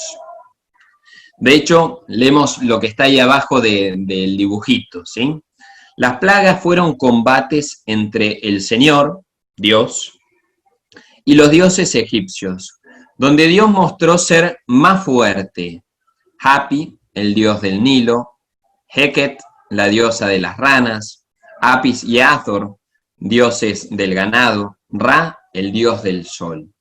De hecho, leemos lo que está ahí abajo del dibujito, ¿sí? Las plagas fueron combates entre el Señor, Dios, y los dioses egipcios, donde Dios mostró ser más fuerte. Hapi, el dios del Nilo, Heket, la diosa de las ranas, Apis y Hathor, dioses del ganado, Ra, el dios del sol.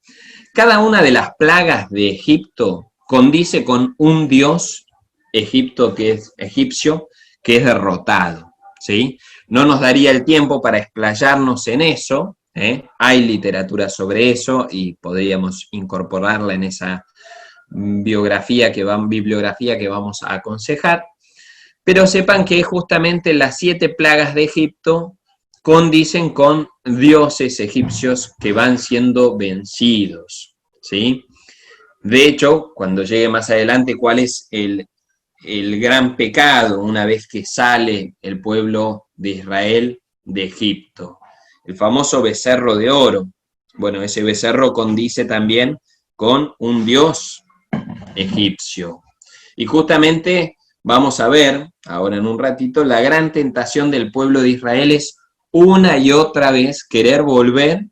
Cada una de las plagas de Egipto condice con un dios egipcio que es derrotado, ¿sí? No nos daría el tiempo para explayarnos en eso, hay literatura sobre eso y podríamos incorporarla en esa bibliografía que vamos a aconsejar, pero sepan que justamente las 7 plagas de Egipto condicen con dioses egipcios que van siendo vencidos, ¿sí? De hecho, cuando llegue más adelante, ¿cuál es el gran pecado una vez que sale el pueblo de Israel de Egipto? El famoso becerro de oro, Bueno, ese becerro condice también con un dios egipcio. Y justamente vamos a ver, ahora en un ratito, la gran tentación del pueblo de Israel es una y otra vez querer volver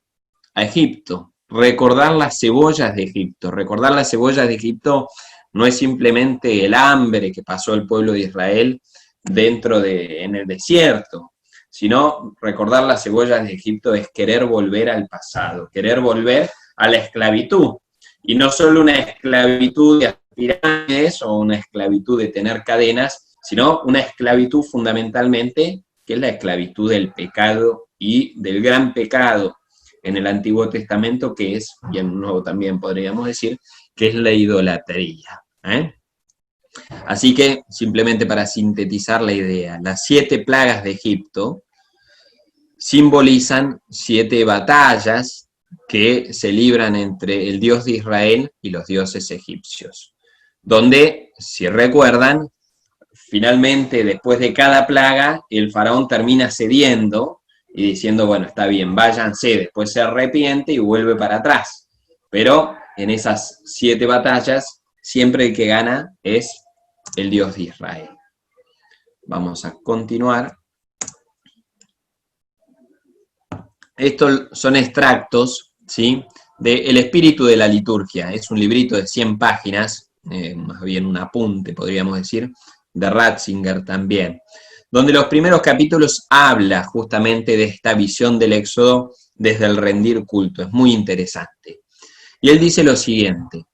a Egipto, recordar las cebollas de Egipto. Recordar las cebollas de Egipto no es simplemente el hambre que pasó el pueblo de Israel en el desierto, sino recordar las cebollas de Egipto es querer volver al pasado, querer volver a la esclavitud. Y no solo una esclavitud de pirámides o una esclavitud de tener cadenas, sino una esclavitud fundamentalmente, que es la esclavitud del pecado y del gran pecado en el Antiguo Testamento, que es, y en el Nuevo también podríamos decir, que es la idolatría. Así que, simplemente para sintetizar la idea, las 7 plagas de Egipto simbolizan 7 batallas que se libran entre el Dios de Israel y los dioses egipcios, donde, si recuerdan, finalmente, después de cada plaga, el faraón termina cediendo y diciendo, bueno, está bien, váyanse, después se arrepiente y vuelve para atrás. Pero en esas 7 batallas, siempre el que gana es el Dios de Israel. Vamos a continuar. Estos son extractos, ¿sí?, de El espíritu de la liturgia. Es un librito de 100 páginas, más bien un apunte, podríamos decir, de Ratzinger también, donde los primeros capítulos habla justamente de esta visión del Éxodo desde el rendir culto. Es muy interesante. Y él dice lo siguiente: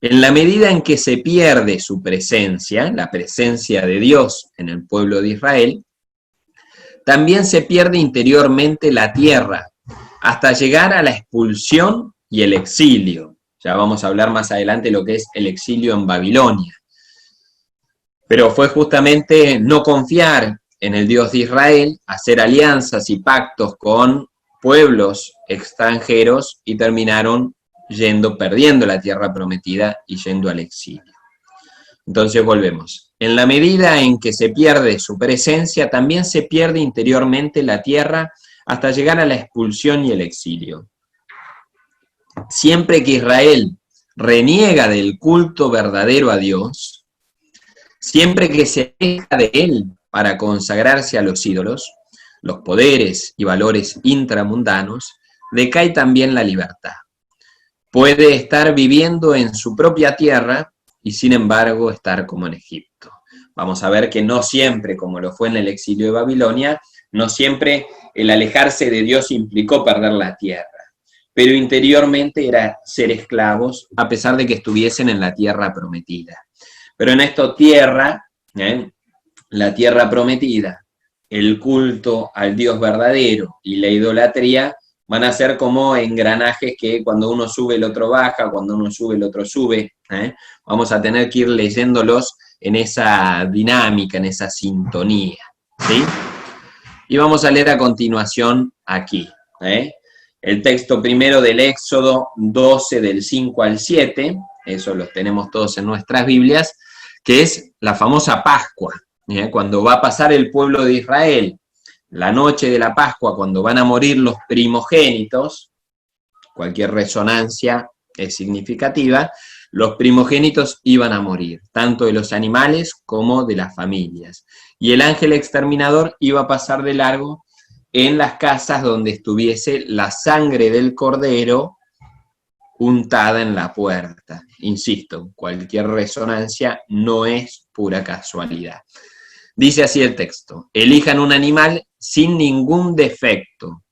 en la medida en que se pierde su presencia, la presencia de Dios en el pueblo de Israel, también se pierde interiormente la tierra, hasta llegar a la expulsión y el exilio. Ya vamos a hablar más adelante de lo que es el exilio en Babilonia. Pero fue justamente no confiar en el Dios de Israel, hacer alianzas y pactos con pueblos extranjeros y terminaron perdiendo la tierra prometida y yendo al exilio. Entonces volvemos. En la medida en que se pierde su presencia, también se pierde interiormente la tierra hasta llegar a la expulsión y el exilio. Siempre que Israel reniega del culto verdadero a Dios, siempre que se aleja de él para consagrarse a los ídolos, los poderes y valores intramundanos, decae también la libertad. Puede estar viviendo en su propia tierra y sin embargo estar como en Egipto. Vamos a ver que no siempre, como lo fue en el exilio de Babilonia, no siempre el alejarse de Dios implicó perder la tierra, pero interiormente era ser esclavos a pesar de que estuviesen en la tierra prometida. Pero en esta tierra, la tierra prometida, el culto al Dios verdadero y la idolatría van a ser como engranajes que cuando uno sube el otro baja, cuando uno sube el otro sube. Vamos a tener que ir leyéndolos en esa dinámica, en esa sintonía, ¿sí? Y vamos a leer a continuación aquí, el texto primero del Éxodo 12, del 5 al 7, eso los tenemos todos en nuestras Biblias, que es la famosa Pascua, cuando va a pasar el pueblo de Israel la noche de la Pascua, cuando van a morir los primogénitos. Cualquier resonancia es significativa. Los primogénitos iban a morir, tanto de los animales como de las familias. Y el ángel exterminador iba a pasar de largo en las casas donde estuviese la sangre del cordero untada en la puerta. Insisto, cualquier resonancia no es pura casualidad. Dice así el texto: elijan un animal sin ningún defecto,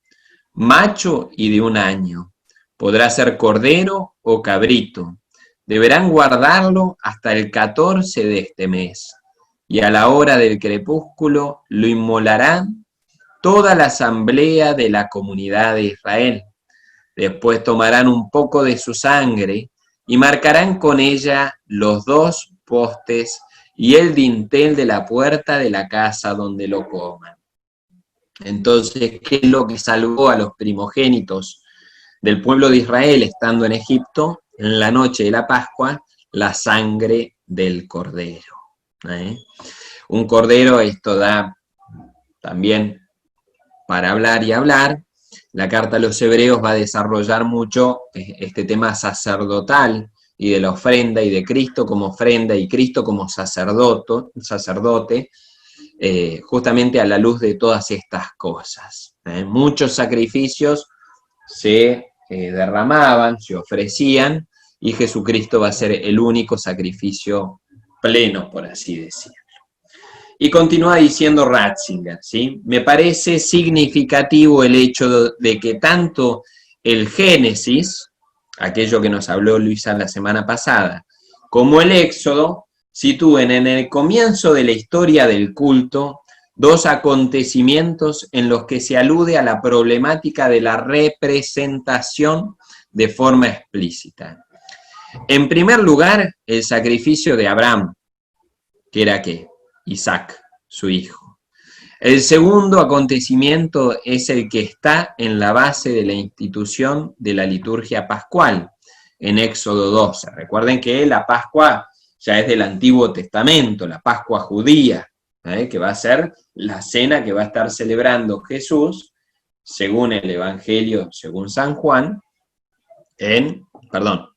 macho y de 1 año. Podrá ser cordero o cabrito. Deberán guardarlo hasta el 14 de este mes, y a la hora del crepúsculo lo inmolarán toda la asamblea de la comunidad de Israel. Después tomarán un poco de su sangre y marcarán con ella los 2 postes y el dintel de la puerta de la casa donde lo coman. Entonces, ¿qué es lo que salvó a los primogénitos del pueblo de Israel estando en Egipto? En la noche de la Pascua, la sangre del cordero. Un cordero, esto da también para hablar y hablar, la carta a los Hebreos va a desarrollar mucho este tema sacerdotal y de la ofrenda y de Cristo como ofrenda y Cristo como sacerdote, justamente a la luz de todas estas cosas. Muchos sacrificios se derramaban, se ofrecían, y Jesucristo va a ser el único sacrificio pleno, por así decirlo. Y continúa diciendo Ratzinger, ¿sí? Me parece significativo el hecho de que tanto el Génesis, aquello que nos habló Luisa la semana pasada, como el Éxodo, sitúen en el comienzo de la historia del culto dos acontecimientos en los que se alude a la problemática de la representación de forma explícita. En primer lugar, el sacrificio de Abraham, que era ¿qué? Isaac, su hijo. El segundo acontecimiento es el que está en la base de la institución de la liturgia pascual, en Éxodo 12. Recuerden que la Pascua ya es del Antiguo Testamento, la Pascua judía, que va a ser la cena que va a estar celebrando Jesús, según el Evangelio, según San Juan,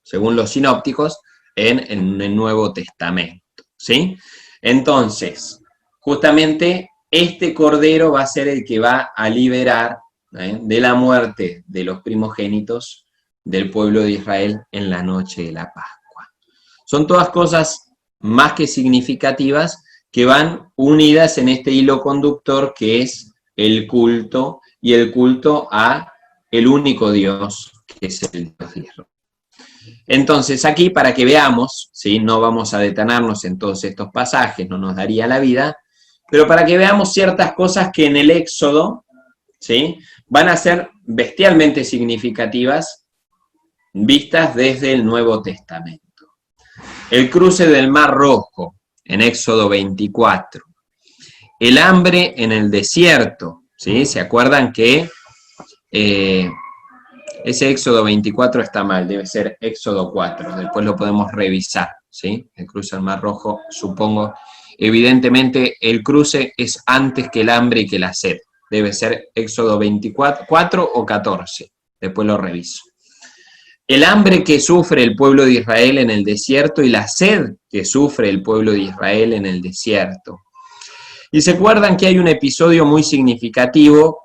según los sinópticos, en el Nuevo Testamento, ¿sí? Entonces, justamente este cordero va a ser el que va a liberar de la muerte de los primogénitos del pueblo de Israel en la noche de la Pascua. Son todas cosas más que significativas que van unidas en este hilo conductor que es el culto, y el culto a el único Dios, que es el Dios de Israel. Entonces aquí, para que veamos, ¿sí? No vamos a detenernos en todos estos pasajes, no nos daría la vida, pero para que veamos ciertas cosas que en el Éxodo, ¿sí? Van a ser bestialmente significativas vistas desde el Nuevo Testamento. El cruce del Mar Rojo, en Éxodo 24. El hambre en el desierto, ¿sí? ¿Se acuerdan que ese Éxodo 24 está mal? Debe ser Éxodo 4, después lo podemos revisar, ¿sí? El cruce del Mar Rojo, supongo, evidentemente el cruce es antes que el hambre y que la sed. Debe ser Éxodo 24, 4 o 14, después lo reviso. El hambre que sufre el pueblo de Israel en el desierto y la sed que sufre el pueblo de Israel en el desierto. Y se acuerdan que hay un episodio muy significativo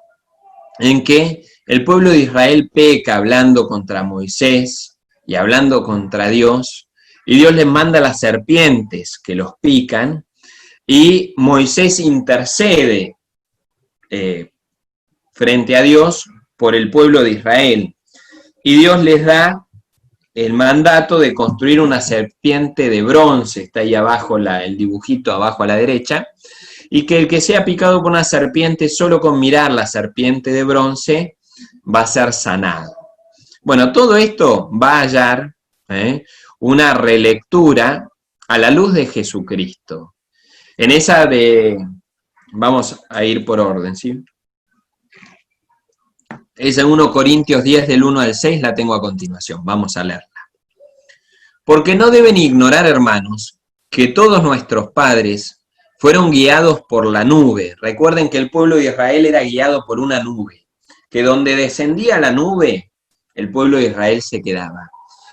en que el pueblo de Israel peca hablando contra Moisés y hablando contra Dios, y Dios les manda las serpientes que los pican, y Moisés intercede frente a Dios por el pueblo de Israel. Y Dios les da el mandato de construir una serpiente de bronce, está ahí abajo el dibujito abajo a la derecha, y que el que sea picado por una serpiente, solo con mirar la serpiente de bronce, va a ser sanado. Bueno, todo esto va a hallar una relectura a la luz de Jesucristo. En esa vamos a ir por orden, ¿sí? Esa 1 Corintios 10 del 1 al 6 la tengo a continuación, vamos a leerla. Porque no deben ignorar, hermanos, que todos nuestros padres fueron guiados por la nube. Recuerden que el pueblo de Israel era guiado por una nube, que donde descendía la nube, el pueblo de Israel se quedaba.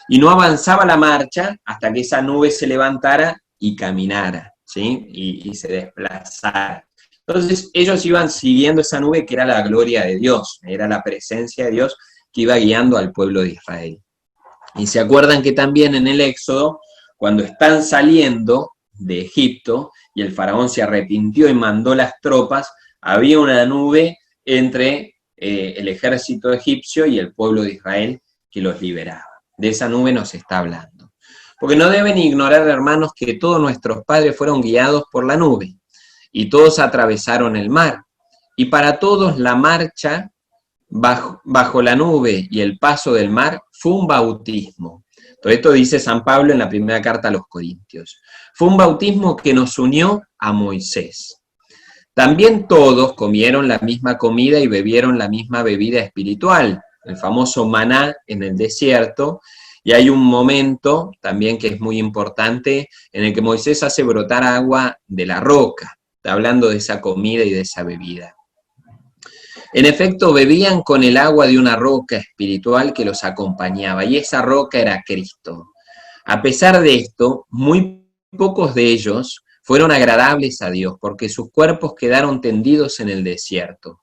Y no avanzaba la marcha hasta que esa nube se levantara y caminara, ¿sí? Y se desplazara. Entonces ellos iban siguiendo esa nube que era la gloria de Dios, era la presencia de Dios que iba guiando al pueblo de Israel. Y se acuerdan que también en el Éxodo, cuando están saliendo de Egipto y el faraón se arrepintió y mandó las tropas, había una nube entre el ejército egipcio y el pueblo de Israel que los liberaba. De esa nube nos está hablando. Porque no deben ignorar, hermanos, que todos nuestros padres fueron guiados por la nube. Y todos atravesaron el mar, y para todos la marcha bajo la nube y el paso del mar fue un bautismo. Todo esto dice San Pablo en la primera carta a los Corintios. Fue un bautismo que nos unió a Moisés. También todos comieron la misma comida y bebieron la misma bebida espiritual, el famoso maná en el desierto, y hay un momento también que es muy importante en el que Moisés hace brotar agua de la roca. Hablando de esa comida y de esa bebida. En efecto, bebían con el agua de una roca espiritual que los acompañaba, y esa roca era Cristo. A pesar de esto, muy pocos de ellos fueron agradables a Dios, porque sus cuerpos quedaron tendidos en el desierto.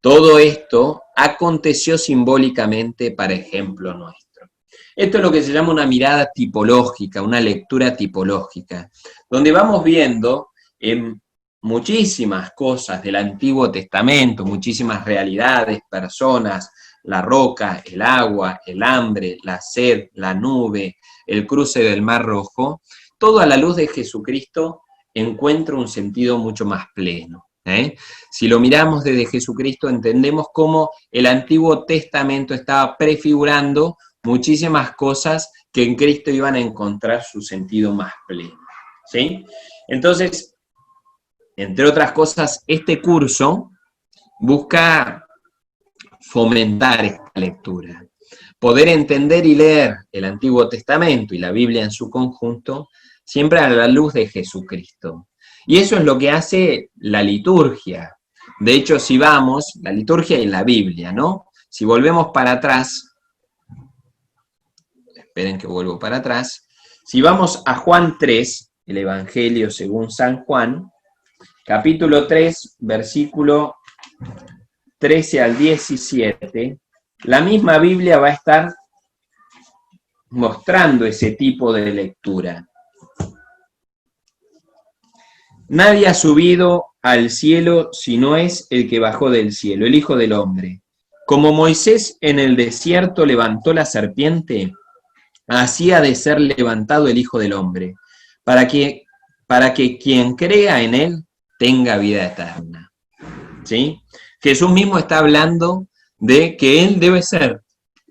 Todo esto aconteció simbólicamente para ejemplo nuestro. Esto es lo que se llama una mirada tipológica, una lectura tipológica, donde vamos viendo en muchísimas cosas del Antiguo Testamento, muchísimas realidades, personas, la roca, el agua, el hambre, la sed, la nube, el cruce del Mar Rojo, todo a la luz de Jesucristo encuentra un sentido mucho más pleno. Si lo miramos desde Jesucristo, entendemos cómo el Antiguo Testamento estaba prefigurando muchísimas cosas que en Cristo iban a encontrar su sentido más pleno. ¿Sí? Entonces, entre otras cosas, este curso busca fomentar esta lectura, poder entender y leer el Antiguo Testamento y la Biblia en su conjunto, siempre a la luz de Jesucristo. Y eso es lo que hace la liturgia. De hecho, si vamos, la liturgia y la Biblia, ¿no? Si volvemos para atrás, esperen que vuelvo para atrás, si vamos a Juan 3, el Evangelio según San Juan, capítulo 3, versículo 13 al 17, la misma Biblia va a estar mostrando ese tipo de lectura. Nadie ha subido al cielo si no es el que bajó del cielo, el Hijo del Hombre. Como Moisés en el desierto levantó la serpiente, así ha de ser levantado el Hijo del Hombre, para que quien crea en él tenga vida eterna. ¿Sí? Jesús mismo está hablando de que él debe ser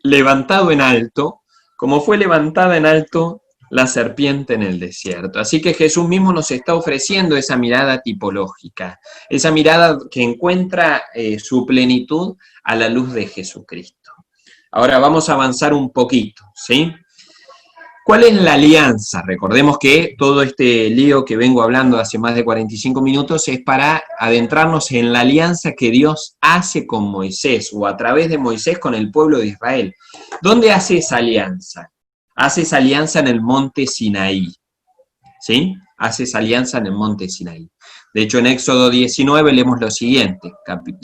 levantado en alto, como fue levantada en alto la serpiente en el desierto. Así que Jesús mismo nos está ofreciendo esa mirada tipológica, esa mirada que encuentra su plenitud a la luz de Jesucristo. Ahora vamos a avanzar un poquito, ¿sí? ¿Cuál es la alianza? Recordemos que todo este lío que vengo hablando hace más de 45 minutos es para adentrarnos en la alianza que Dios hace con Moisés, o a través de Moisés con el pueblo de Israel. ¿Dónde hace esa alianza? Hace esa alianza en el monte Sinaí, ¿sí? Hace esa alianza en el monte Sinaí. De hecho, en Éxodo 19 leemos lo siguiente,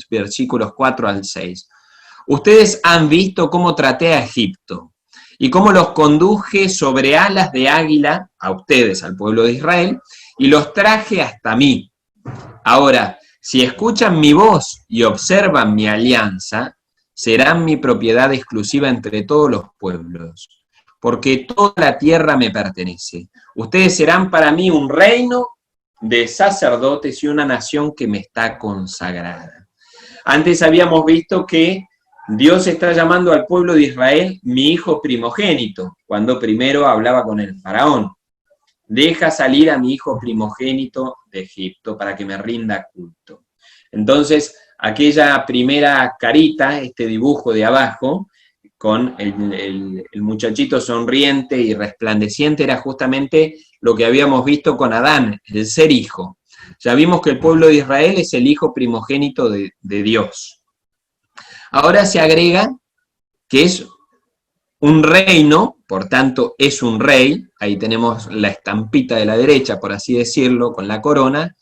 versículos 4 al 6. Ustedes han visto cómo traté a Egipto y cómo los conduje sobre alas de águila, a ustedes, al pueblo de Israel, y los traje hasta mí. Ahora, si escuchan mi voz y observan mi alianza, serán mi propiedad exclusiva entre todos los pueblos, porque toda la tierra me pertenece. Ustedes serán para mí un reino de sacerdotes y una nación que me está consagrada. Antes habíamos visto que Dios está llamando al pueblo de Israel mi hijo primogénito, cuando primero hablaba con el faraón. Deja salir a mi hijo primogénito de Egipto para que me rinda culto. Entonces, aquella primera carita, este dibujo de abajo, con el muchachito sonriente y resplandeciente, era justamente lo que habíamos visto con Adán, el ser hijo. Ya vimos que el pueblo de Israel es el hijo primogénito de Dios. Ahora se agrega que es un reino, por tanto es un rey, ahí tenemos la estampita de la derecha, por así decirlo, con la corona,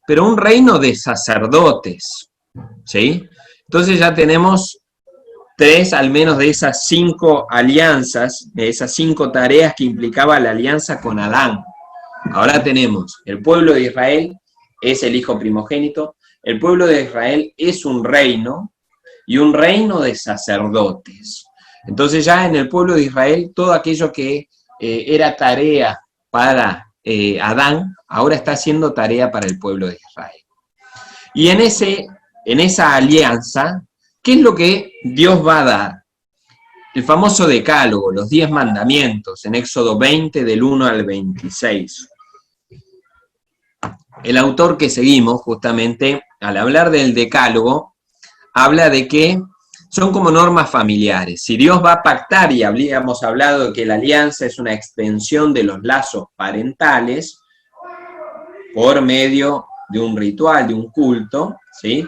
pero un reino de sacerdotes, ¿sí? Entonces ya tenemos 3 al menos de esas 5 alianzas, de esas 5 tareas que implicaba la alianza con Adán. Ahora tenemos, el pueblo de Israel es el hijo primogénito, el pueblo de Israel es un reino, y un reino de sacerdotes. Entonces ya en el pueblo de Israel, todo aquello que era tarea para Adán, ahora está haciendo tarea para el pueblo de Israel. Y en esa alianza, ¿qué es lo que Dios va a dar? El famoso decálogo, los 10 mandamientos, en Éxodo 20, del 1 al 26. El autor que seguimos, justamente, al hablar del decálogo, habla de que son como normas familiares. Si Dios va a pactar, y habíamos hablado de que la alianza es una extensión de los lazos parentales, por medio de un ritual, de un culto, ¿sí?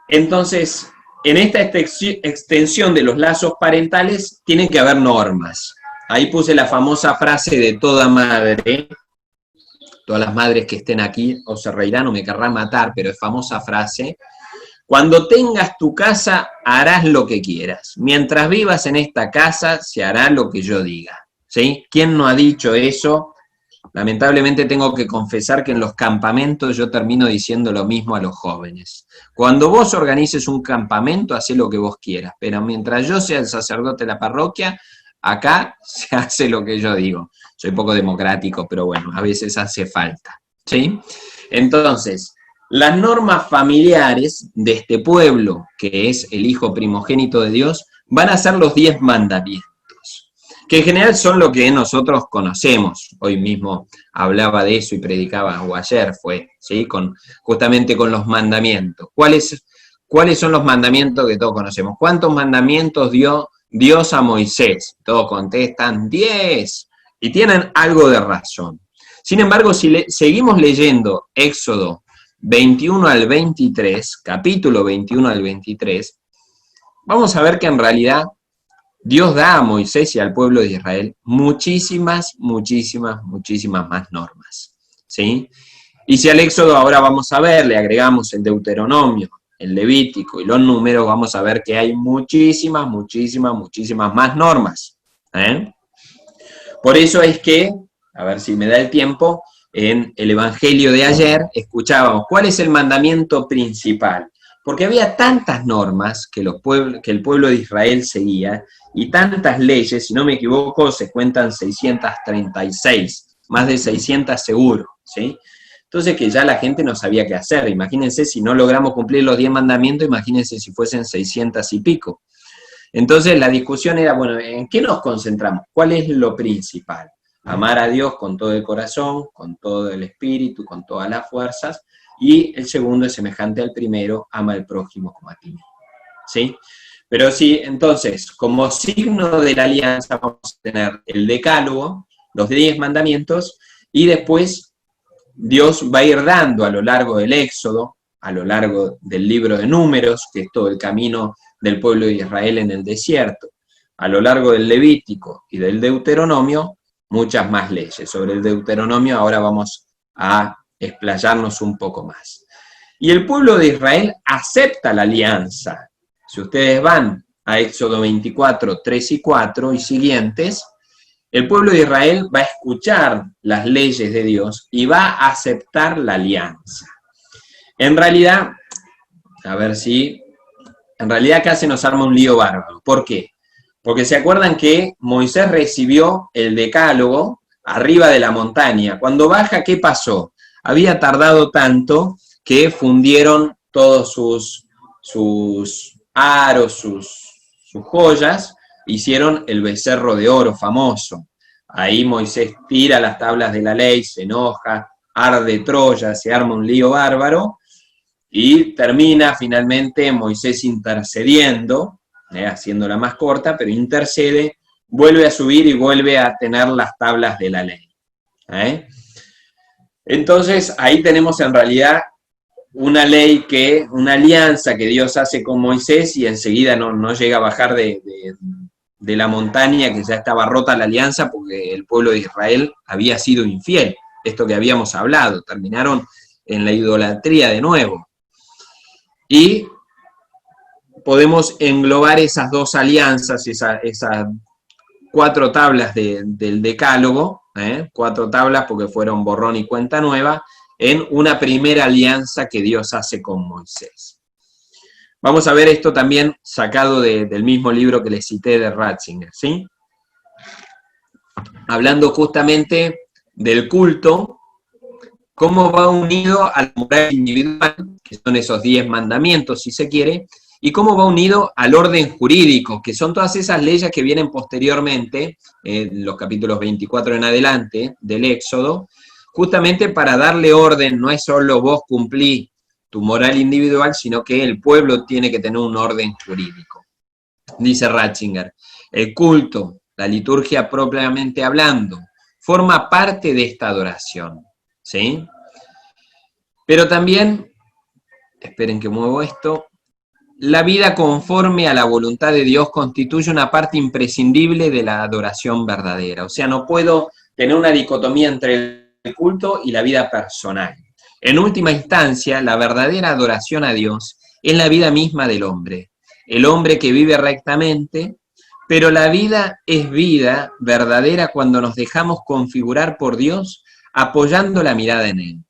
Entonces, en esta extensión de los lazos parentales, tienen que haber normas. Ahí puse la famosa frase de toda madre. Todas las madres que estén aquí o se reirán o me querrán matar, pero es famosa frase. Cuando tengas tu casa, harás lo que quieras. Mientras vivas en esta casa, se hará lo que yo diga. ¿Sí? ¿Quién no ha dicho eso? Lamentablemente tengo que confesar que en los campamentos yo termino diciendo lo mismo a los jóvenes. Cuando vos organices un campamento, hacé lo que vos quieras, pero mientras yo sea el sacerdote de la parroquia, acá se hace lo que yo digo. Soy poco democrático, pero bueno, a veces hace falta. ¿Sí? Entonces, las normas familiares de este pueblo, que es el hijo primogénito de Dios, van a ser los 10 mandamientos, que en general son lo que nosotros conocemos. Hoy mismo hablaba de eso y predicaba, o ayer fue, ¿sí? Justamente con los mandamientos. ¿Cuáles son los mandamientos que todos conocemos? ¿Cuántos mandamientos dio Dios a Moisés? Todos contestan 10, y tienen algo de razón. Sin embargo, si seguimos leyendo Éxodo 21 al 23, capítulo 21 al 23, vamos a ver que en realidad Dios da a Moisés y al pueblo de Israel muchísimas más normas, ¿sí? Y si al Éxodo ahora vamos a ver, le agregamos el Deuteronomio, el Levítico y los Números, vamos a ver que hay muchísimas más normas, ¿eh? Por eso es que, a ver si me da el tiempo, en el Evangelio de ayer escuchábamos, ¿cuál es el mandamiento principal? Porque había tantas normas que el pueblo de Israel seguía, y tantas leyes, si no me equivoco, se cuentan 636, más de 600 seguro, ¿sí? Entonces que ya la gente no sabía qué hacer. Imagínense, si no logramos cumplir los 10 mandamientos, imagínense si fuesen 600 y pico. Entonces la discusión era, bueno, ¿en qué nos concentramos? ¿Cuál es lo principal? Amar a Dios con todo el corazón, con todo el espíritu, con todas las fuerzas, y el segundo es semejante al primero, ama al prójimo como a ti mismo, ¿sí? Pero sí, entonces, como signo de la alianza vamos a tener el decálogo, los 10 mandamientos, y después Dios va a ir dando a lo largo del Éxodo, a lo largo del libro de Números, que es todo el camino del pueblo de Israel en el desierto, a lo largo del Levítico y del Deuteronomio, muchas más leyes. Sobre el Deuteronomio ahora vamos a explayarnos un poco más. Y el pueblo de Israel acepta la alianza. Si ustedes van a Éxodo 24, 3 y 4 y siguientes, el pueblo de Israel va a escuchar las leyes de Dios y va a aceptar la alianza. En realidad, en realidad acá se nos arma un lío bárbaro. ¿Por qué? Porque se acuerdan que Moisés recibió el decálogo arriba de la montaña. Cuando baja, ¿qué pasó? Había tardado tanto que fundieron todos sus aros, sus joyas, hicieron el becerro de oro famoso. Ahí Moisés tira las tablas de la ley, se enoja, arde Troya, se arma un lío bárbaro, y termina finalmente Moisés intercediendo, haciéndola más corta, pero intercede, vuelve a subir y vuelve a tener las tablas de la ley. Entonces ahí tenemos en realidad una alianza que Dios hace con Moisés, y enseguida no llega a bajar de la montaña, que ya estaba rota la alianza, porque el pueblo de Israel había sido infiel, esto que habíamos hablado, terminaron en la idolatría de nuevo. Y podemos englobar esas dos alianzas, esas 4 tablas del decálogo, 4 tablas porque fueron borrón y cuenta nueva, en una primera alianza que Dios hace con Moisés. Vamos a ver esto también sacado del mismo libro que les cité de Ratzinger, ¿sí? Hablando justamente del culto, cómo va unido a la moral individual, que son esos 10 mandamientos, si se quiere, y cómo va unido al orden jurídico, que son todas esas leyes que vienen posteriormente, en los capítulos 24 en adelante del Éxodo, justamente para darle orden. No es solo vos cumplí tu moral individual, sino que el pueblo tiene que tener un orden jurídico. Dice Ratzinger, el culto, la liturgia propiamente hablando, forma parte de esta adoración, ¿sí? Pero también, esperen que muevo esto, la vida conforme a la voluntad de Dios constituye una parte imprescindible de la adoración verdadera. O sea, no puedo tener una dicotomía entre el culto y la vida personal. En última instancia, la verdadera adoración a Dios es la vida misma del hombre. El hombre que vive rectamente, pero la vida es vida verdadera cuando nos dejamos configurar por Dios apoyando la mirada en Él.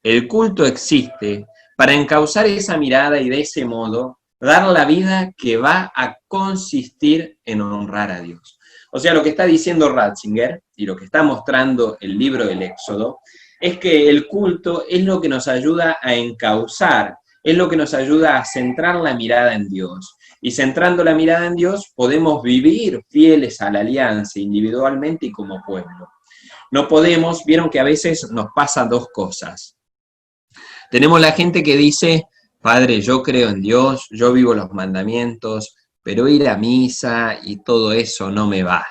El culto existe para encauzar esa mirada y de ese modo dar la vida que va a consistir en honrar a Dios. O sea, lo que está diciendo Ratzinger y lo que está mostrando el libro del Éxodo es que el culto es lo que nos ayuda a encauzar, es lo que nos ayuda a centrar la mirada en Dios. Y centrando la mirada en Dios podemos vivir fieles a la alianza individualmente y como pueblo. No podemos, vieron que a veces nos pasan dos cosas. Tenemos la gente que dice, Padre, yo creo en Dios, yo vivo los mandamientos, pero ir a misa y todo eso no me va.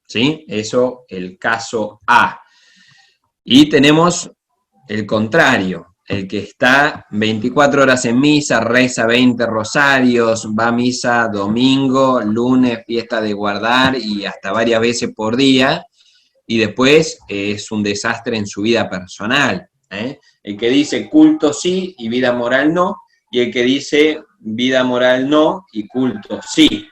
¿Sí? Eso, el caso A. Y tenemos el contrario, el que está 24 horas en misa, reza 20 rosarios, va a misa domingo, lunes, fiesta de guardar y hasta varias veces por día, y después es un desastre en su vida personal. El que dice culto sí y vida moral no, y el que dice vida moral no y culto sí.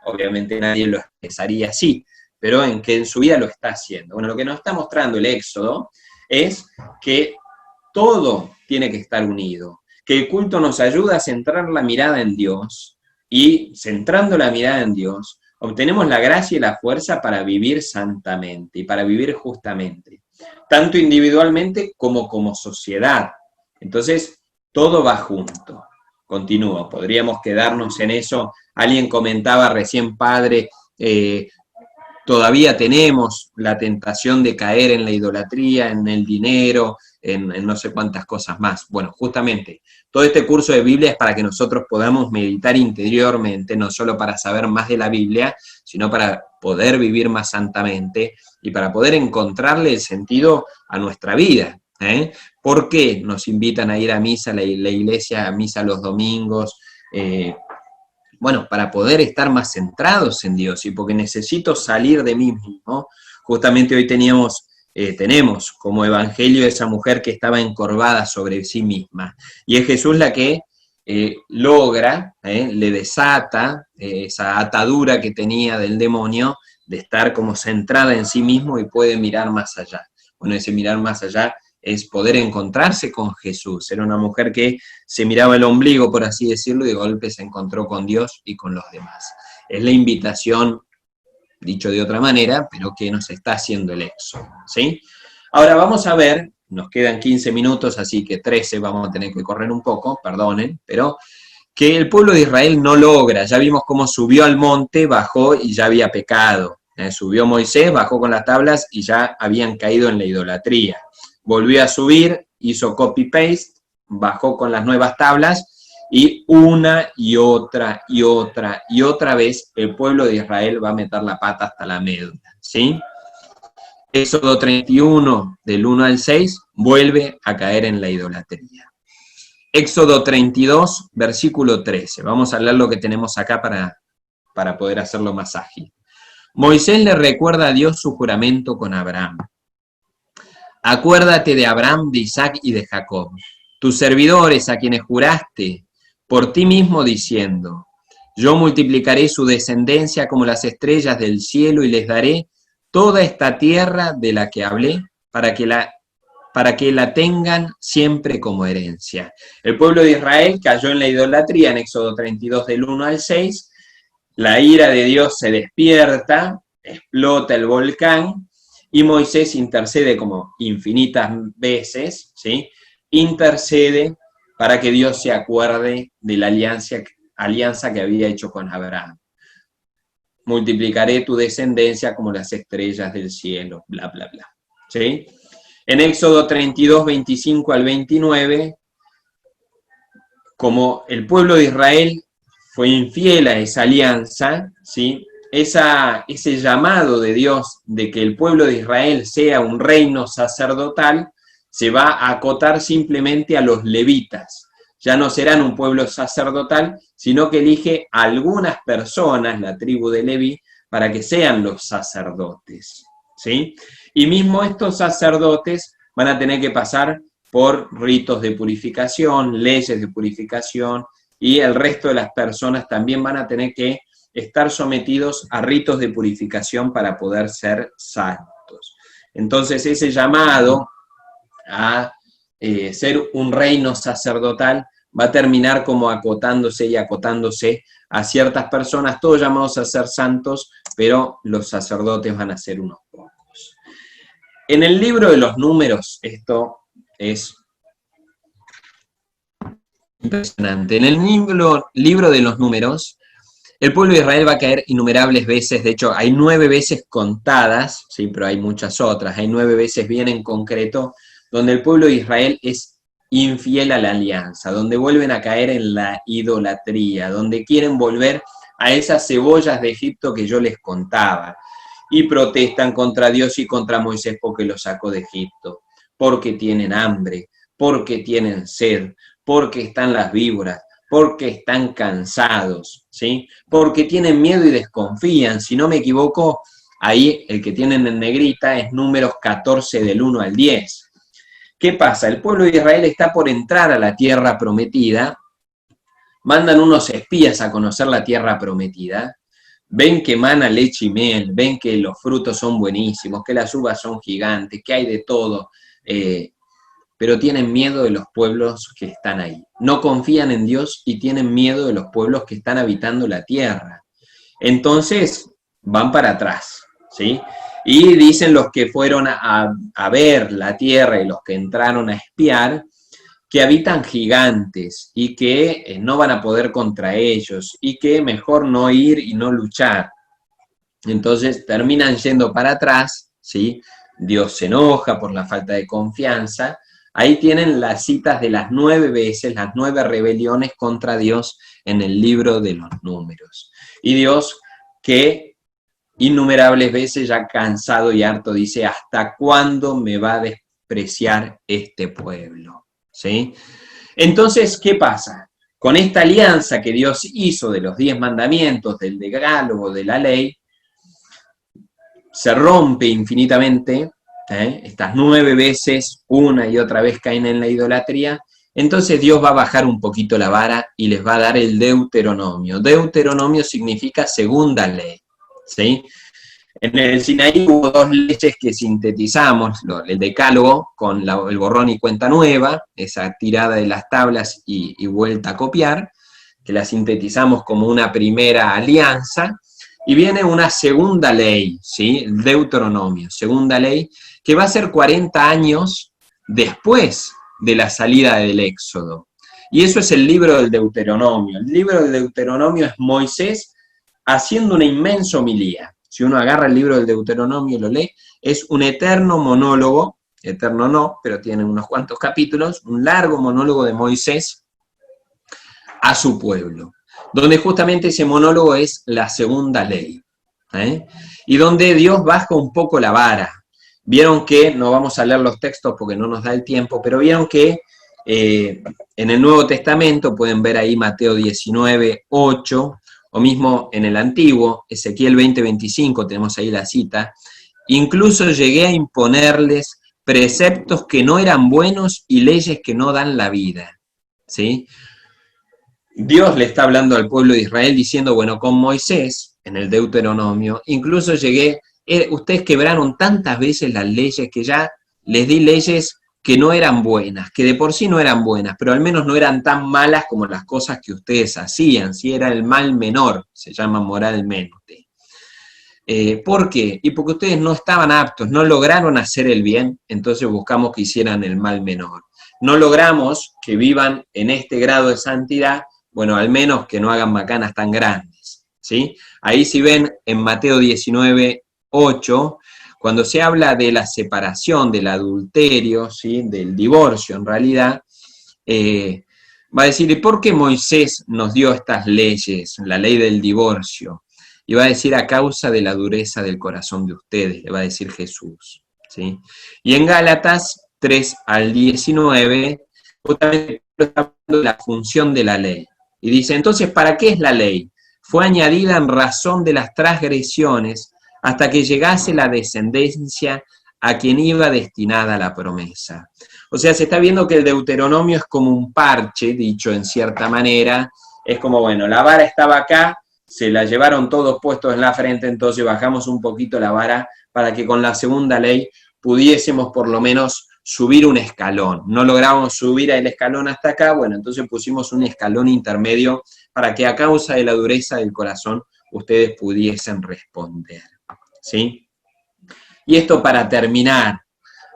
Obviamente nadie lo expresaría así, pero en que en su vida lo está haciendo. Bueno, lo que nos está mostrando el Éxodo es que todo tiene que estar unido, que el culto nos ayuda a centrar la mirada en Dios, y centrando la mirada en Dios, obtenemos la gracia y la fuerza para vivir santamente y para vivir justamente, tanto individualmente como sociedad. Entonces, todo va junto. Continúo, podríamos quedarnos en eso. Alguien comentaba recién, padre, todavía tenemos la tentación de caer en la idolatría, en el dinero, en no sé cuántas cosas más. Bueno, justamente, todo este curso de Biblia es para que nosotros podamos meditar interiormente, no solo para saber más de la Biblia, sino para poder vivir más santamente y para poder encontrarle el sentido a nuestra vida. ¿Por qué nos invitan a ir a misa, la iglesia, a misa los domingos? Bueno, para poder estar más centrados en Dios y porque necesito salir de mí mismo. Justamente hoy tenemos como evangelio esa mujer que estaba encorvada sobre sí misma. Y es Jesús la que logra, le desata esa atadura que tenía del demonio de estar como centrada en sí mismo y puede mirar más allá. Bueno, ese mirar más allá es poder encontrarse con Jesús. Era una mujer que se miraba el ombligo, por así decirlo, y de golpe se encontró con Dios y con los demás. Es la invitación, dicho de otra manera, pero que nos está haciendo el Éxodo, ¿sí? Ahora vamos a ver, nos quedan 15 minutos, así que 13 vamos a tener que correr un poco, perdonen, pero que el pueblo de Israel no logra. Ya vimos cómo subió al monte, bajó y ya había pecado. Subió Moisés, bajó con las tablas y ya habían caído en la idolatría. Volvió a subir, hizo copy-paste, bajó con las nuevas tablas y una y otra y otra y otra vez el pueblo de Israel va a meter la pata hasta la médula, ¿sí? Éxodo 31, del 1 al 6, vuelve a caer en la idolatría. Éxodo 32, versículo 13. Vamos a leer lo que tenemos acá para poder hacerlo más ágil. Moisés le recuerda a Dios su juramento con Abraham. Acuérdate de Abraham, de Isaac y de Jacob, tus servidores a quienes juraste por ti mismo diciendo, yo multiplicaré su descendencia como las estrellas del cielo y les daré toda esta tierra de la que hablé para que la tengan siempre como herencia. El pueblo de Israel cayó en la idolatría en Éxodo 32 del 1 al 6, la ira de Dios se despierta, explota el volcán, y Moisés intercede como infinitas veces, ¿sí? Intercede para que Dios se acuerde de la alianza que había hecho con Abraham. Multiplicaré tu descendencia como las estrellas del cielo, bla, bla, bla. ¿Sí? En Éxodo 32, 25 al 29, como el pueblo de Israel fue infiel a esa alianza, ¿sí? Ese llamado de Dios de que el pueblo de Israel sea un reino sacerdotal se va a acotar simplemente a los levitas. ya no serán un pueblo sacerdotal, sino que elige a algunas personas, la tribu de Leví, para que sean los sacerdotes, ¿sí? Y mismo estos sacerdotes van a tener que pasar por ritos de purificación, leyes de purificación, y el resto de las personas también van a tener que estar sometidos a ritos de purificación para poder ser santos. Entonces ese llamado a ser un reino sacerdotal va a terminar como acotándose y acotándose a ciertas personas, todos llamados a ser santos, pero los sacerdotes van a ser unos pocos. En el libro de los números, esto es impresionante. En el libro de los números, el pueblo de Israel va a caer innumerables veces, de hecho hay 9 veces contadas, sí, pero hay muchas otras, hay 9 veces bien en concreto, donde el pueblo de Israel es infiel a la alianza, donde vuelven a caer en la idolatría, donde quieren volver a esas cebollas de Egipto que yo les contaba, y protestan contra Dios y contra Moisés porque los sacó de Egipto, porque tienen hambre, porque tienen sed, porque están las víboras, porque están cansados, ¿sí? Porque tienen miedo y desconfían. Si no me equivoco, ahí el que tienen en negrita es Números 14 del 1 al 10. ¿Qué pasa? El pueblo de Israel está por entrar a la tierra prometida, mandan unos espías a conocer la tierra prometida, ven que mana leche y miel, ven que los frutos son buenísimos, que las uvas son gigantes, que hay de todo, pero tienen miedo de los pueblos que están ahí. No confían en Dios y tienen miedo de los pueblos que están habitando la tierra. Entonces, van para atrás, ¿sí? Y dicen los que fueron a ver la tierra y los que entraron a espiar, que habitan gigantes y que no van a poder contra ellos y que mejor no ir y no luchar. Entonces terminan yendo para atrás, ¿sí? Dios se enoja por la falta de confianza. Ahí tienen las citas de las 9 veces, las 9 rebeliones contra Dios en el libro de los números. Y Dios, que innumerables veces ya cansado y harto, dice, ¿hasta cuándo me va a despreciar este pueblo? ¿Sí? Entonces, ¿qué pasa? Con esta alianza que Dios hizo de los 10 mandamientos, del decálogo, de la ley, se rompe infinitamente. Estas 9 veces, una y otra vez caen en la idolatría, entonces Dios va a bajar un poquito la vara y les va a dar el Deuteronomio. Deuteronomio significa segunda ley, ¿sí? En el Sinaí hubo 2 leyes que sintetizamos, el decálogo con el borrón y cuenta nueva, esa tirada de las tablas y vuelta a copiar, que la sintetizamos como una primera alianza, y viene una segunda ley, ¿sí? El Deuteronomio, segunda ley, que va a ser 40 años después de la salida del Éxodo. Y eso es el libro del Deuteronomio. El libro del Deuteronomio es Moisés haciendo una inmensa homilía. Si uno agarra el libro del Deuteronomio y lo lee, es un eterno monólogo, eterno no, pero tiene unos cuantos capítulos, un largo monólogo de Moisés a su pueblo, donde justamente ese monólogo es la segunda ley, y donde Dios baja un poco la vara. Vieron que, no vamos a leer los textos porque no nos da el tiempo, pero vieron que en el Nuevo Testamento, pueden ver ahí Mateo 19, 8, o mismo en el Antiguo, Ezequiel 20, 25, tenemos ahí la cita, incluso llegué a imponerles preceptos que no eran buenos y leyes que no dan la vida, ¿sí? Dios le está hablando al pueblo de Israel diciendo, bueno, con Moisés, en el Deuteronomio, incluso llegué, ustedes quebraron tantas veces las leyes que ya les di leyes que no eran buenas, que de por sí no eran buenas, pero al menos no eran tan malas como las cosas que ustedes hacían, si era el mal menor, se llama moralmente. ¿Por qué? Y porque ustedes no estaban aptos, no lograron hacer el bien, entonces buscamos que hicieran el mal menor. No logramos que vivan en este grado de santidad, bueno, al menos que no hagan macanas tan grandes, ¿sí? Ahí si ven en Mateo 19, 8, cuando se habla de la separación, del adulterio, ¿sí? Del divorcio en realidad, va a decir, ¿y por qué Moisés nos dio estas leyes, la ley del divorcio? Y va a decir, a causa de la dureza del corazón de ustedes, le va a decir Jesús, ¿sí? Y en Gálatas 3 al 19, justamente está hablando de la función de la ley. Y dice, entonces, ¿para qué es la ley? Fue añadida en razón de las transgresiones hasta que llegase la descendencia a quien iba destinada la promesa. O sea, se está viendo que el Deuteronomio es como un parche, dicho en cierta manera. Es como, bueno, la vara estaba acá, se la llevaron todos puestos en la frente, entonces bajamos un poquito la vara para que con la segunda ley pudiésemos por lo menos subir un escalón. No logramos subir el escalón hasta acá, bueno, entonces pusimos un escalón intermedio para que a causa de la dureza del corazón ustedes pudiesen responder, ¿sí? Y esto para terminar,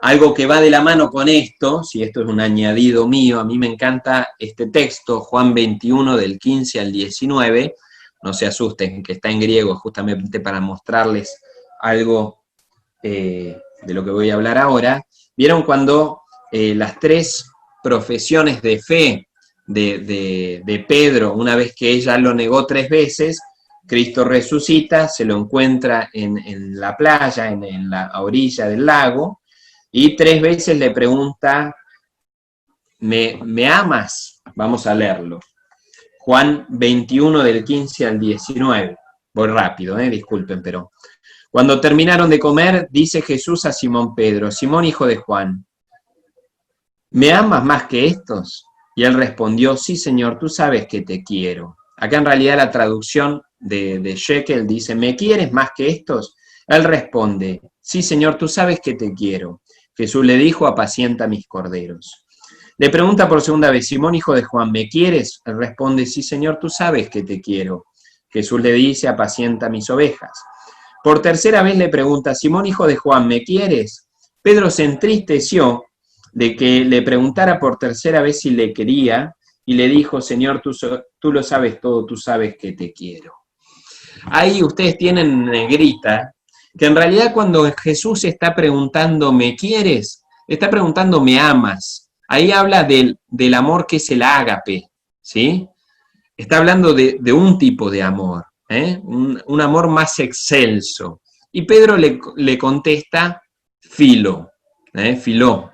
algo que va de la mano con esto, si esto es un añadido mío, a mí me encanta este texto, Juan 21 del 15 al 19, no se asusten, que está en griego justamente para mostrarles algo de lo que voy a hablar ahora. ¿Vieron cuando las tres profesiones de fe de Pedro, una vez que ella lo negó 3 veces, Cristo resucita, se lo encuentra en la playa, en la orilla del lago, y 3 veces le pregunta, ¿me amas? Vamos a leerlo. Juan 21 del 15 al 19. Voy rápido, disculpen, pero... Cuando terminaron de comer, dice Jesús a Simón Pedro, Simón hijo de Juan, ¿me amas más que estos? Y él respondió, sí Señor, tú sabes que te quiero. Acá en realidad la traducción de Shekel dice, ¿me quieres más que estos? Él responde, sí Señor, tú sabes que te quiero. Jesús le dijo, apacienta mis corderos. Le pregunta por segunda vez, Simón hijo de Juan, ¿me quieres? Él responde, sí Señor, tú sabes que te quiero. Jesús le dice, apacienta mis ovejas. Por tercera vez le pregunta, Simón hijo de Juan, ¿me quieres? Pedro se entristeció de que le preguntara por tercera vez si le quería y le dijo, Señor, tú lo sabes todo, tú sabes que te quiero. Ahí ustedes tienen en negrita que en realidad cuando Jesús está preguntando, ¿me quieres? Está preguntando, ¿me amas? Ahí habla del amor que es el ágape, ¿sí? Está hablando de un tipo de amor. Un amor más excelso. Y Pedro le contesta filo, filó,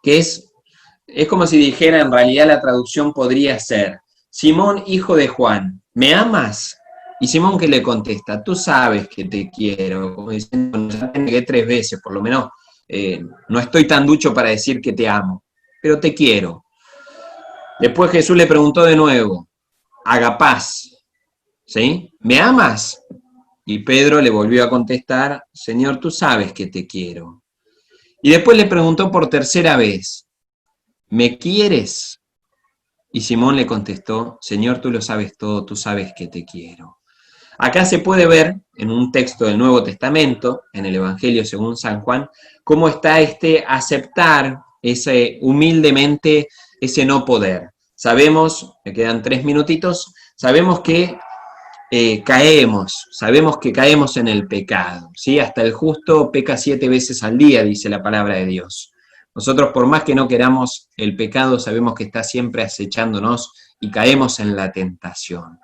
que es como si dijera, en realidad la traducción podría ser, Simón, hijo de Juan, ¿me amas? Y Simón que le contesta, tú sabes que te quiero, como diciendo, ya te negué 3 veces, por lo menos no estoy tan ducho para decir que te amo, pero te quiero. Después Jesús le preguntó de nuevo, agapás, ¿sí? ¿Me amas? Y Pedro le volvió a contestar, Señor, tú sabes que te quiero. Y después le preguntó por tercera vez, ¿me quieres? Y Simón le contestó, Señor, tú lo sabes todo, tú sabes que te quiero. Acá se puede ver, en un texto del Nuevo Testamento, en el Evangelio según San Juan, cómo está aceptar humildemente ese no poder. Sabemos, me quedan 3 minutitos, sabemos que sabemos que caemos en el pecado, ¿sí? Hasta el justo peca 7 veces al día, dice la palabra de Dios. Nosotros, por más que no queramos el pecado, sabemos que está siempre acechándonos y caemos en la tentación.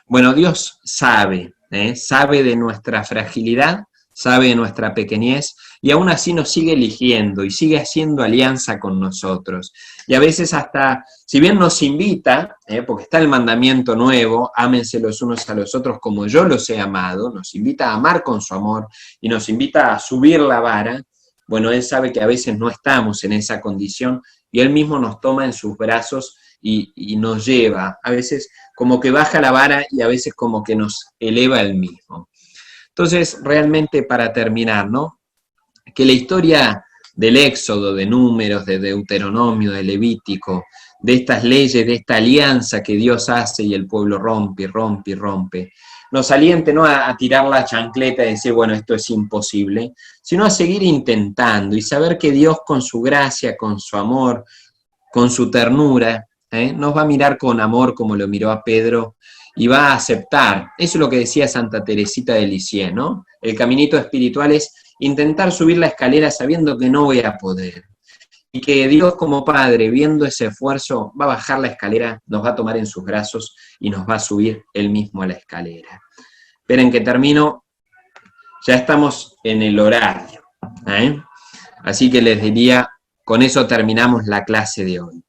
Bueno, Dios sabe de nuestra fragilidad, sabe de nuestra pequeñez, y aún así nos sigue eligiendo y sigue haciendo alianza con nosotros. Y a veces hasta, si bien nos invita, porque está el mandamiento nuevo, ámense los unos a los otros como yo los he amado, nos invita a amar con su amor y nos invita a subir la vara. Bueno, Él sabe que a veces no estamos en esa condición y Él mismo nos toma en sus brazos y nos lleva. A veces como que baja la vara y a veces como que nos eleva Él mismo. Entonces, realmente para terminar, ¿no? Que la historia del Éxodo, de Números, de Deuteronomio, de Levítico, de estas leyes, de esta alianza que Dios hace y el pueblo rompe, rompe, rompe, nos aliente no a tirar la chancleta y decir, bueno, esto es imposible, sino a seguir intentando y saber que Dios con su gracia, con su amor, con su ternura, nos va a mirar con amor como lo miró a Pedro y va a aceptar. Eso es lo que decía Santa Teresita de Lisieux, ¿no? El caminito espiritual es intentar subir la escalera sabiendo que no voy a poder. Y que Dios como Padre, viendo ese esfuerzo, va a bajar la escalera, nos va a tomar en sus brazos y nos va a subir Él mismo a la escalera. Esperen que termino, ya estamos en el horario. Así que les diría, con eso terminamos la clase de hoy.